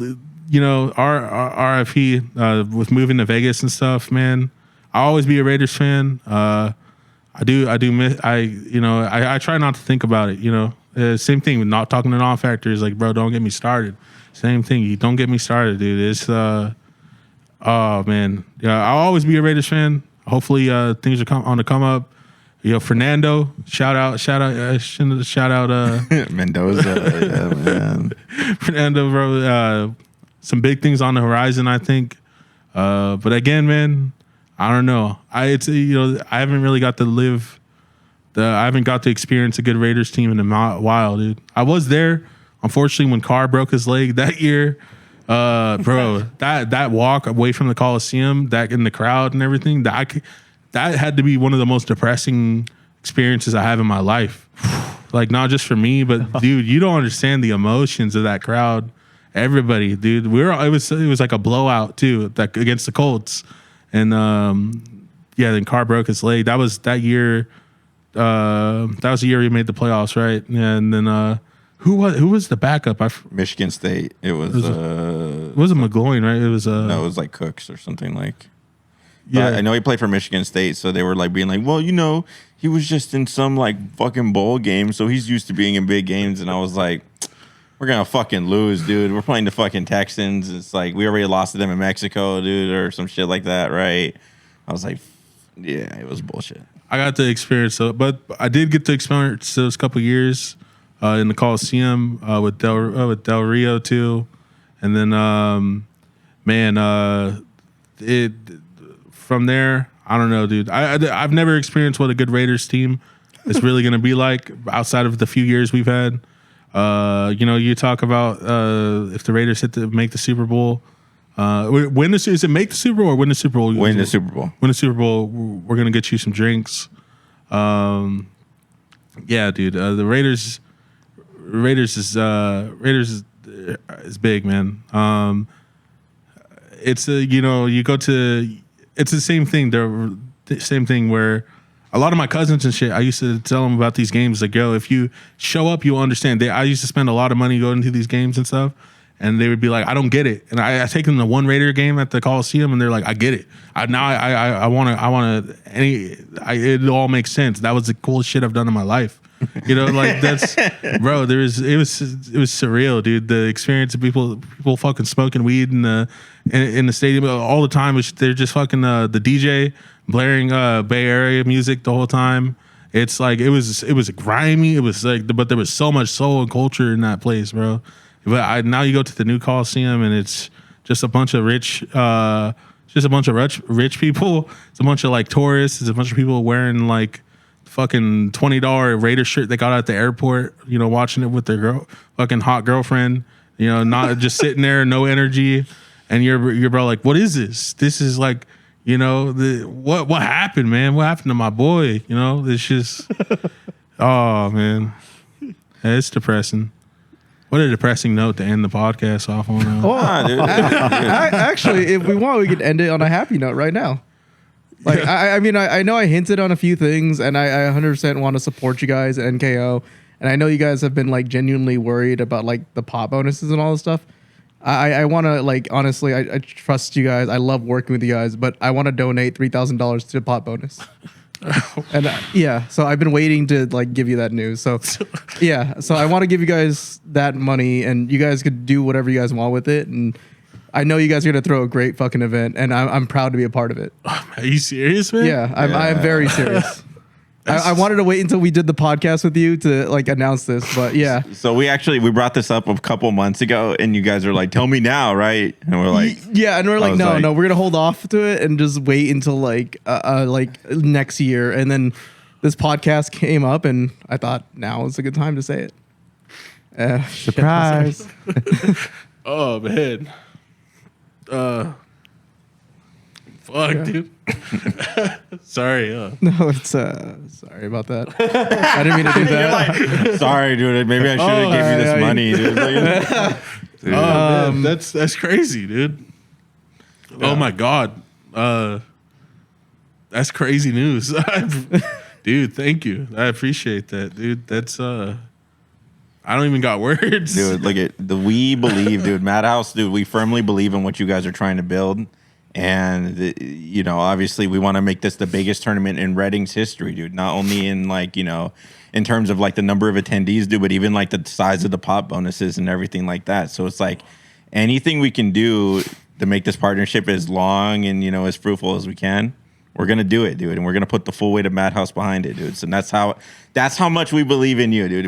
our RFP with moving to Vegas and stuff, man. I'll always be a Raiders fan. I try not to think about it. Same thing with not talking to Non-Factor is like, bro, don't get me started. Same thing. You don't get me started, dude. It's oh man, yeah. I'll always be a Raiders fan. Hopefully things are on the come up. Fernando, shout out Mendoza, yeah, man. Fernando, bro. Some big things on the horizon, I think. But again, man, I don't know. I haven't really got to live. I haven't got to experience a good Raiders team in a while, dude. I was there, unfortunately, when Carr broke his leg that year. Bro, that walk away from the Coliseum, that in the crowd and everything, that had to be one of the most depressing experiences I have in my life. Like not just for me, but dude, you don't understand the emotions of that crowd. Everybody, dude, it was like a blowout too, against the Colts, and then Carr broke his leg. That was that year. That was the year he made the playoffs, right? And then. Who was the backup? Michigan State. It wasn't McGloin, right? It was no, it was like Cooks or something like. Yeah, I know he played for Michigan State, so they were like being like, well, he was just in some like fucking bowl game, so he's used to being in big games. And I was like, we're gonna fucking lose, dude. We're playing the fucking Texans. It's like we already lost to them in Mexico, dude, or some shit like that, right? I was like, yeah, it was bullshit. I got to experience it, but I did get to experience those couple years. In the Coliseum with Del Rio too, and then from there I don't know, dude. I've never experienced what a good Raiders team is really going to be like outside of the few years we've had. You talk about if the Raiders make the Super Bowl. Is it make the Super Bowl or win the Super Bowl? Win the Super Bowl. Win the Super Bowl. We're gonna get you some drinks. Yeah, dude. The Raiders is big, man. It's it's the same thing. The same thing where a lot of my cousins and shit, I used to tell them about these games. Like, yo, if you show up, you'll understand. I used to spend a lot of money going to these games and stuff, and they would be like, I don't get it. And I take them to one Raider game at the Coliseum, and they're like, I get it. I want to. It all makes sense. That was the coolest shit I've done in my life. You know, like that's, bro. It was surreal, dude. The experience of people fucking smoking weed in the stadium all the time. They're just fucking the DJ blaring Bay Area music the whole time. It's like it was grimy. It was like, but there was so much soul and culture in that place, bro. But now you go to the new Coliseum and it's just a bunch of rich people. It's a bunch of like tourists. It's a bunch of people wearing like fucking $20 Raider shirt they got at the airport. You know, watching it with their fucking hot girlfriend. You know, not just sitting there, no energy. And you're bro, like, what is this? This is like, you know, what happened, man? What happened to my boy? You know, it's just, oh man, it's depressing. What a depressing note to end the podcast off on. Dude. Actually, if we want, we could end it on a happy note right now. Like, I mean, I know I hinted on a few things, and I 100% want to support you guys at NKO. And I know you guys have been like genuinely worried about like the pot bonuses and all this stuff. I want to, like, honestly, I trust you guys. I love working with you guys, but I want to donate $3,000 to the pot bonus. And yeah, so I've been waiting to like give you that news. So yeah, so I want to give you guys that money, and you guys could do whatever you guys want with it. And I know you guys are gonna throw a great fucking event, and I'm proud to be a part of it. Are you serious, man? Yeah, I'm very serious. I wanted to wait until we did the podcast with you to like announce this, but yeah. So we brought this up a couple months ago, and you guys are like, "Tell me now, right?" And we're like, "Yeah," and we're like, "No, we're gonna hold off to it and just wait until like next year." And then this podcast came up, and I thought now is a good time to say it. Surprise! Oh man. Fuck, dude. Sorry. No, it's sorry about that. I didn't mean to do that. like, sorry, dude. Maybe I should have gave you this money, dude. Dude. Man, that's crazy, dude. Yeah. Oh my god. That's crazy news. Dude, thank you. I appreciate that, dude. That's I don't even got words. Dude, look at we believe, dude. MADHouse, dude, we firmly believe in what you guys are trying to build. And, you know, obviously we want to make this the biggest tournament in Reading's history, dude. Not only in like, you know, in terms of like the number of attendees, dude, but even like the size of the pot bonuses and everything like that. So it's like anything we can do to make this partnership as long and, you know, as fruitful as we can, we're going to do it, dude. And we're going to put the full weight of MADHouse behind it, dude. So that's how much we believe in you, dude.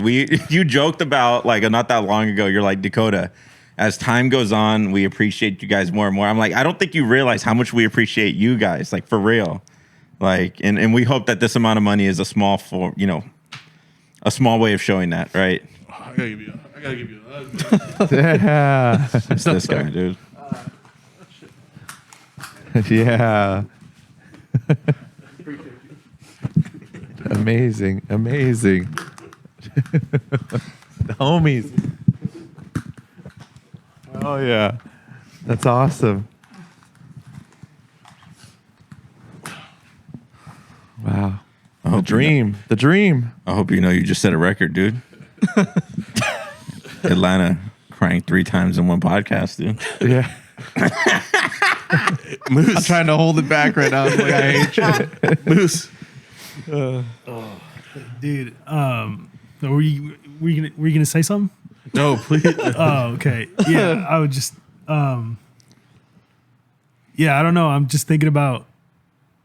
You joked about like not that long ago, you're like, Dakota, as time goes on, we appreciate you guys more and more. I'm like, I don't think you realize how much we appreciate you guys, like for real. Like, and we hope that this amount of money is a small way of showing that, right? Oh, I gotta give you a hug. Yeah. It's this guy, dude. Yeah. Amazing. The homies. Oh yeah, that's awesome. Wow, the dream. I hope you know you just set a record, dude. Atlanta crying 3 times in one podcast, dude. Yeah. Moose. I'm trying to hold it back right now. Like, I hate you. Moose. Dude, were you gonna say something? No, please. Oh, okay. Yeah, I would just yeah, I don't know. I'm just thinking about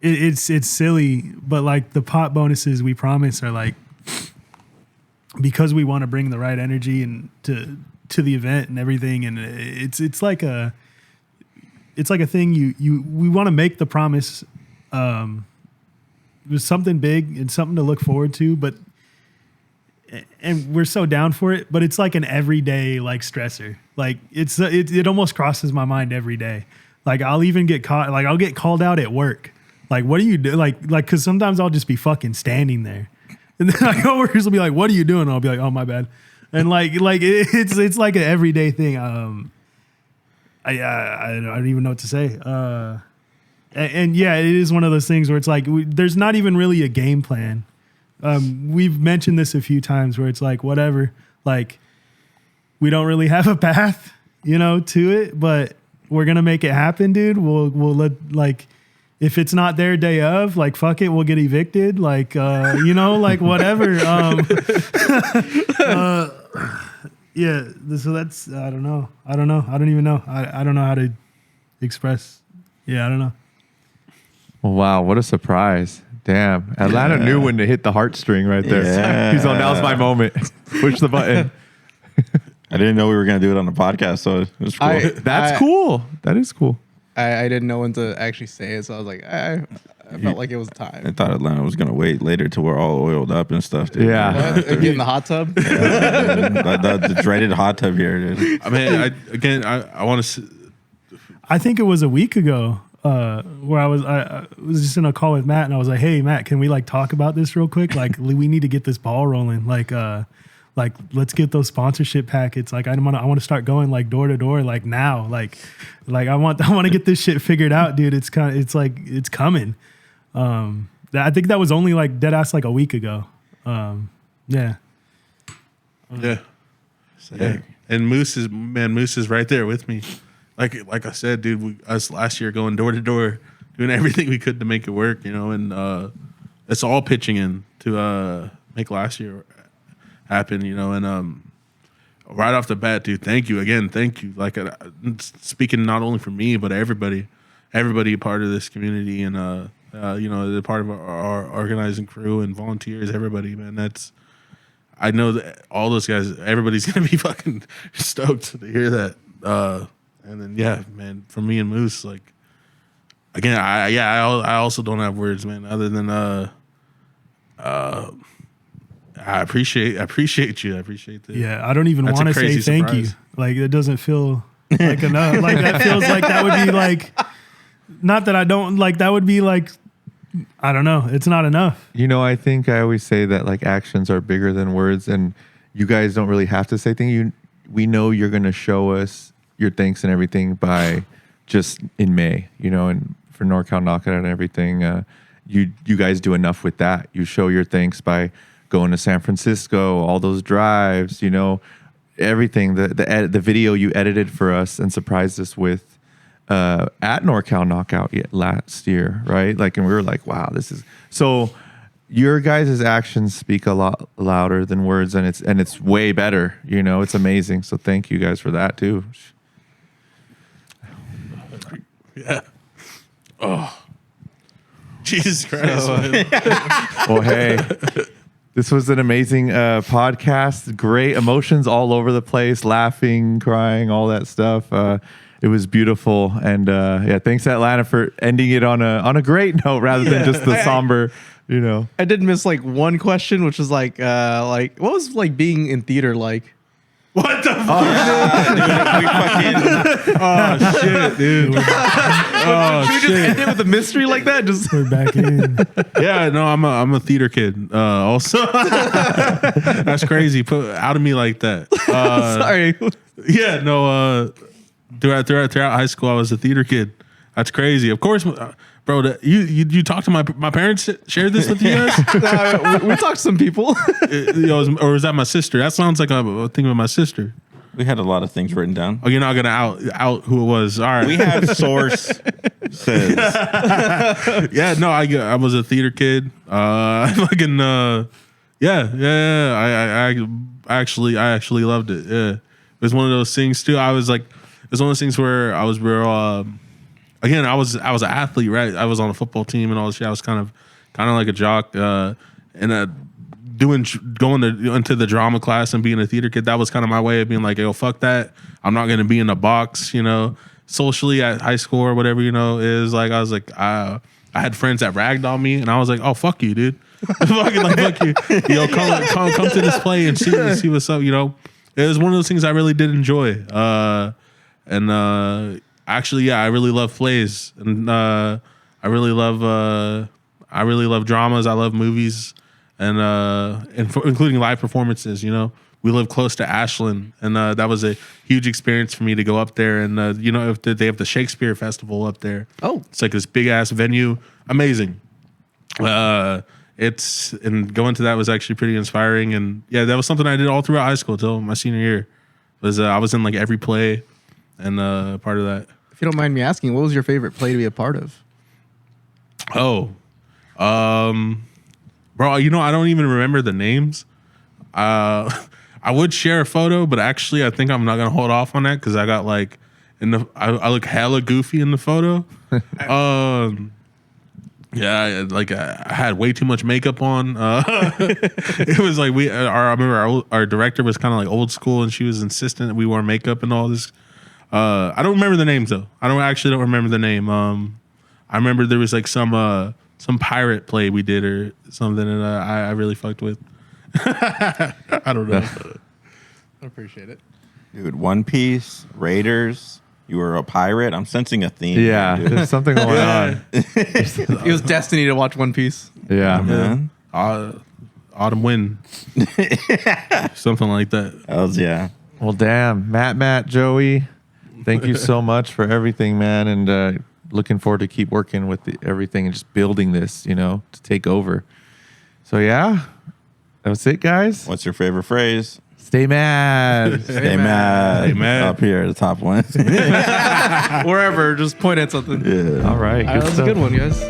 it's silly, but like the pot bonuses we promise are like because we want to bring the right energy and to the event and everything, and it's like a thing we want to make the promise with something big and something to look forward to, but and we're so down for it, but it's like an everyday like stressor. Like it almost crosses my mind every day. Like I'll even get caught, like I'll get called out at work. Like, what do you do? Like, cause sometimes I'll just be fucking standing there. And then my coworkers will be like, what are you doing? And I'll be like, oh, my bad. And like it's like an everyday thing. I don't even know what to say. And yeah, it is one of those things where it's like, there's not even really a game plan. We've mentioned this a few times where it's like, whatever, like we don't really have a path, to it, but we're going to make it happen, dude. We'll let if it's not their day of, like, fuck it, we'll get evicted. Like, you know, like whatever. Yeah. So that's, I don't know. I don't even know. I don't know how to express. Yeah, I don't know. Wow, what a surprise. Damn. Atlanta knew when to hit the heartstring right there. Yeah. He's on, now's my moment. Push the button. I didn't know we were going to do it on the podcast, so it was cool. That's cool. That is cool. I didn't know when to actually say it, so I was like, I felt like it was I time. thought Atlanta was going to wait later till we're all oiled up and stuff, dude. Yeah. What? Get in the hot tub? The dreaded hot tub here, dude. I mean, I want to. I think it was a week ago where I was just in a call with Matt, and I was like, "Hey, Matt, can we like talk about this real quick? Like, we need to get this ball rolling. Like, let's get those sponsorship packets. Like, I want to start going like door to door like now. Like I want to get this shit figured out, dude. It's coming. I think that was only like dead ass like a week ago. Yeah. Yeah. Yeah. And Moose is right there with me. Like I said, dude, us last year going door to door, doing everything we could to make it work, you know, and it's all pitching in to make last year happen, you know, and right off the bat, dude, thank you again, thank you. Like speaking not only for me but everybody a part of this community, and you know, the part of our organizing crew and volunteers, everybody, man. I know that all those guys, everybody's gonna be fucking stoked to hear that. And then yeah, man, for me and Moose, like again, I also don't have words, man, other than I appreciate you. I appreciate that. Yeah, I don't even That's a want to say crazy thank you. surprise. Like, it doesn't feel like enough. Like, that feels like that would be like, not that I don't, like, that would be like, I don't know. It's not enough. You know, I think I always say that like actions are bigger than words, and you guys don't really have to say thank you. We know you're going to show us your thanks and everything by just in May, you know, and for NorCal Knockout and everything, you guys do enough with that. You show your thanks by going to San Francisco, all those drives, you know, everything. The video you edited for us and surprised us with at NorCal Knockout last year, right? Like, and we were like, wow, this is so. Your guys' actions speak a lot louder than words, and it's way better. You know, it's amazing. So thank you guys for that too. Yeah. Oh, Jesus Christ. Man. Well, hey, this was an amazing podcast. Great emotions all over the place, laughing, crying, all that stuff. It was beautiful, and yeah, thanks Atlanta for ending it on a great note rather than just the somber. You know, I did miss like one question, which was like what was like being in theater like? What the fuck? Oh Shit, dude. Oh, Should we just end it with a mystery like that? Just We're back in. Yeah, no, I'm a theater kid. Also, that's crazy. Put out of me like that. sorry. Yeah, no. Throughout high school, I was a theater kid. That's crazy. Of course, bro. You talked to my parents. Shared this with you guys. We talked to some people. Or was that my sister? That sounds like a thing with my sister. We had a lot of things written down. Oh, you're not gonna out who it was. All right. We have source says. Yeah, no, I was a theater kid. Fucking I actually loved it. Yeah, it was one of those things too. It was one of those things where I was again, I was an athlete, right? I was on a football team and all this shit. I was kind of like a jock, and going into the drama class and being a theater kid. That was kind of my way of being like, yo, fuck that. I'm not gonna be in a box, you know, socially at high school or whatever, you know. Is like I was like I had friends that ragged on me, and I was like, oh, fuck you, dude. Fucking like fuck you. Yo, come to this play and see what's up, you know. It was one of those things I really did enjoy. Actually, yeah, I really love plays, and I really love dramas. I love movies, and including live performances. You know, we live close to Ashland, and that was a huge experience for me to go up there. And you know, if they have the Shakespeare Festival up there. Oh, it's like this big ass venue, amazing. And going to that was actually pretty inspiring, and yeah, that was something I did all throughout high school till my senior year. I was in like every play, and part of that. if you don't mind me asking, what was your favorite play to be a part of? Oh, bro, you know, I don't even remember the names. I would share a photo, but actually, I think I'm not gonna hold off on that because I got like I look hella goofy in the photo. Yeah, I had way too much makeup on. It was like I remember our director was kind of like old school, and she was insistent that we wore makeup and all this. I don't remember the names though. I don't remember the name. I remember there was like some pirate play we did or something, and I really fucked with. I don't know. I appreciate it. Dude, One Piece, Raiders. You were a pirate. I'm sensing a theme. Yeah, here, dude. there's something going on. It was destiny to watch One Piece. Yeah. Man. Autumn Wind, something like that. Hells yeah. Well, damn, Matt, Joey, thank you so much for everything, man, and looking forward to keep working with everything and just building this, to take over. So yeah, that was it, guys. What's your favorite phrase? Stay mad. Stay mad. Stay mad. Up here, the top one. Wherever, just point at something. Yeah. All right, That was a stuff. good one, guys.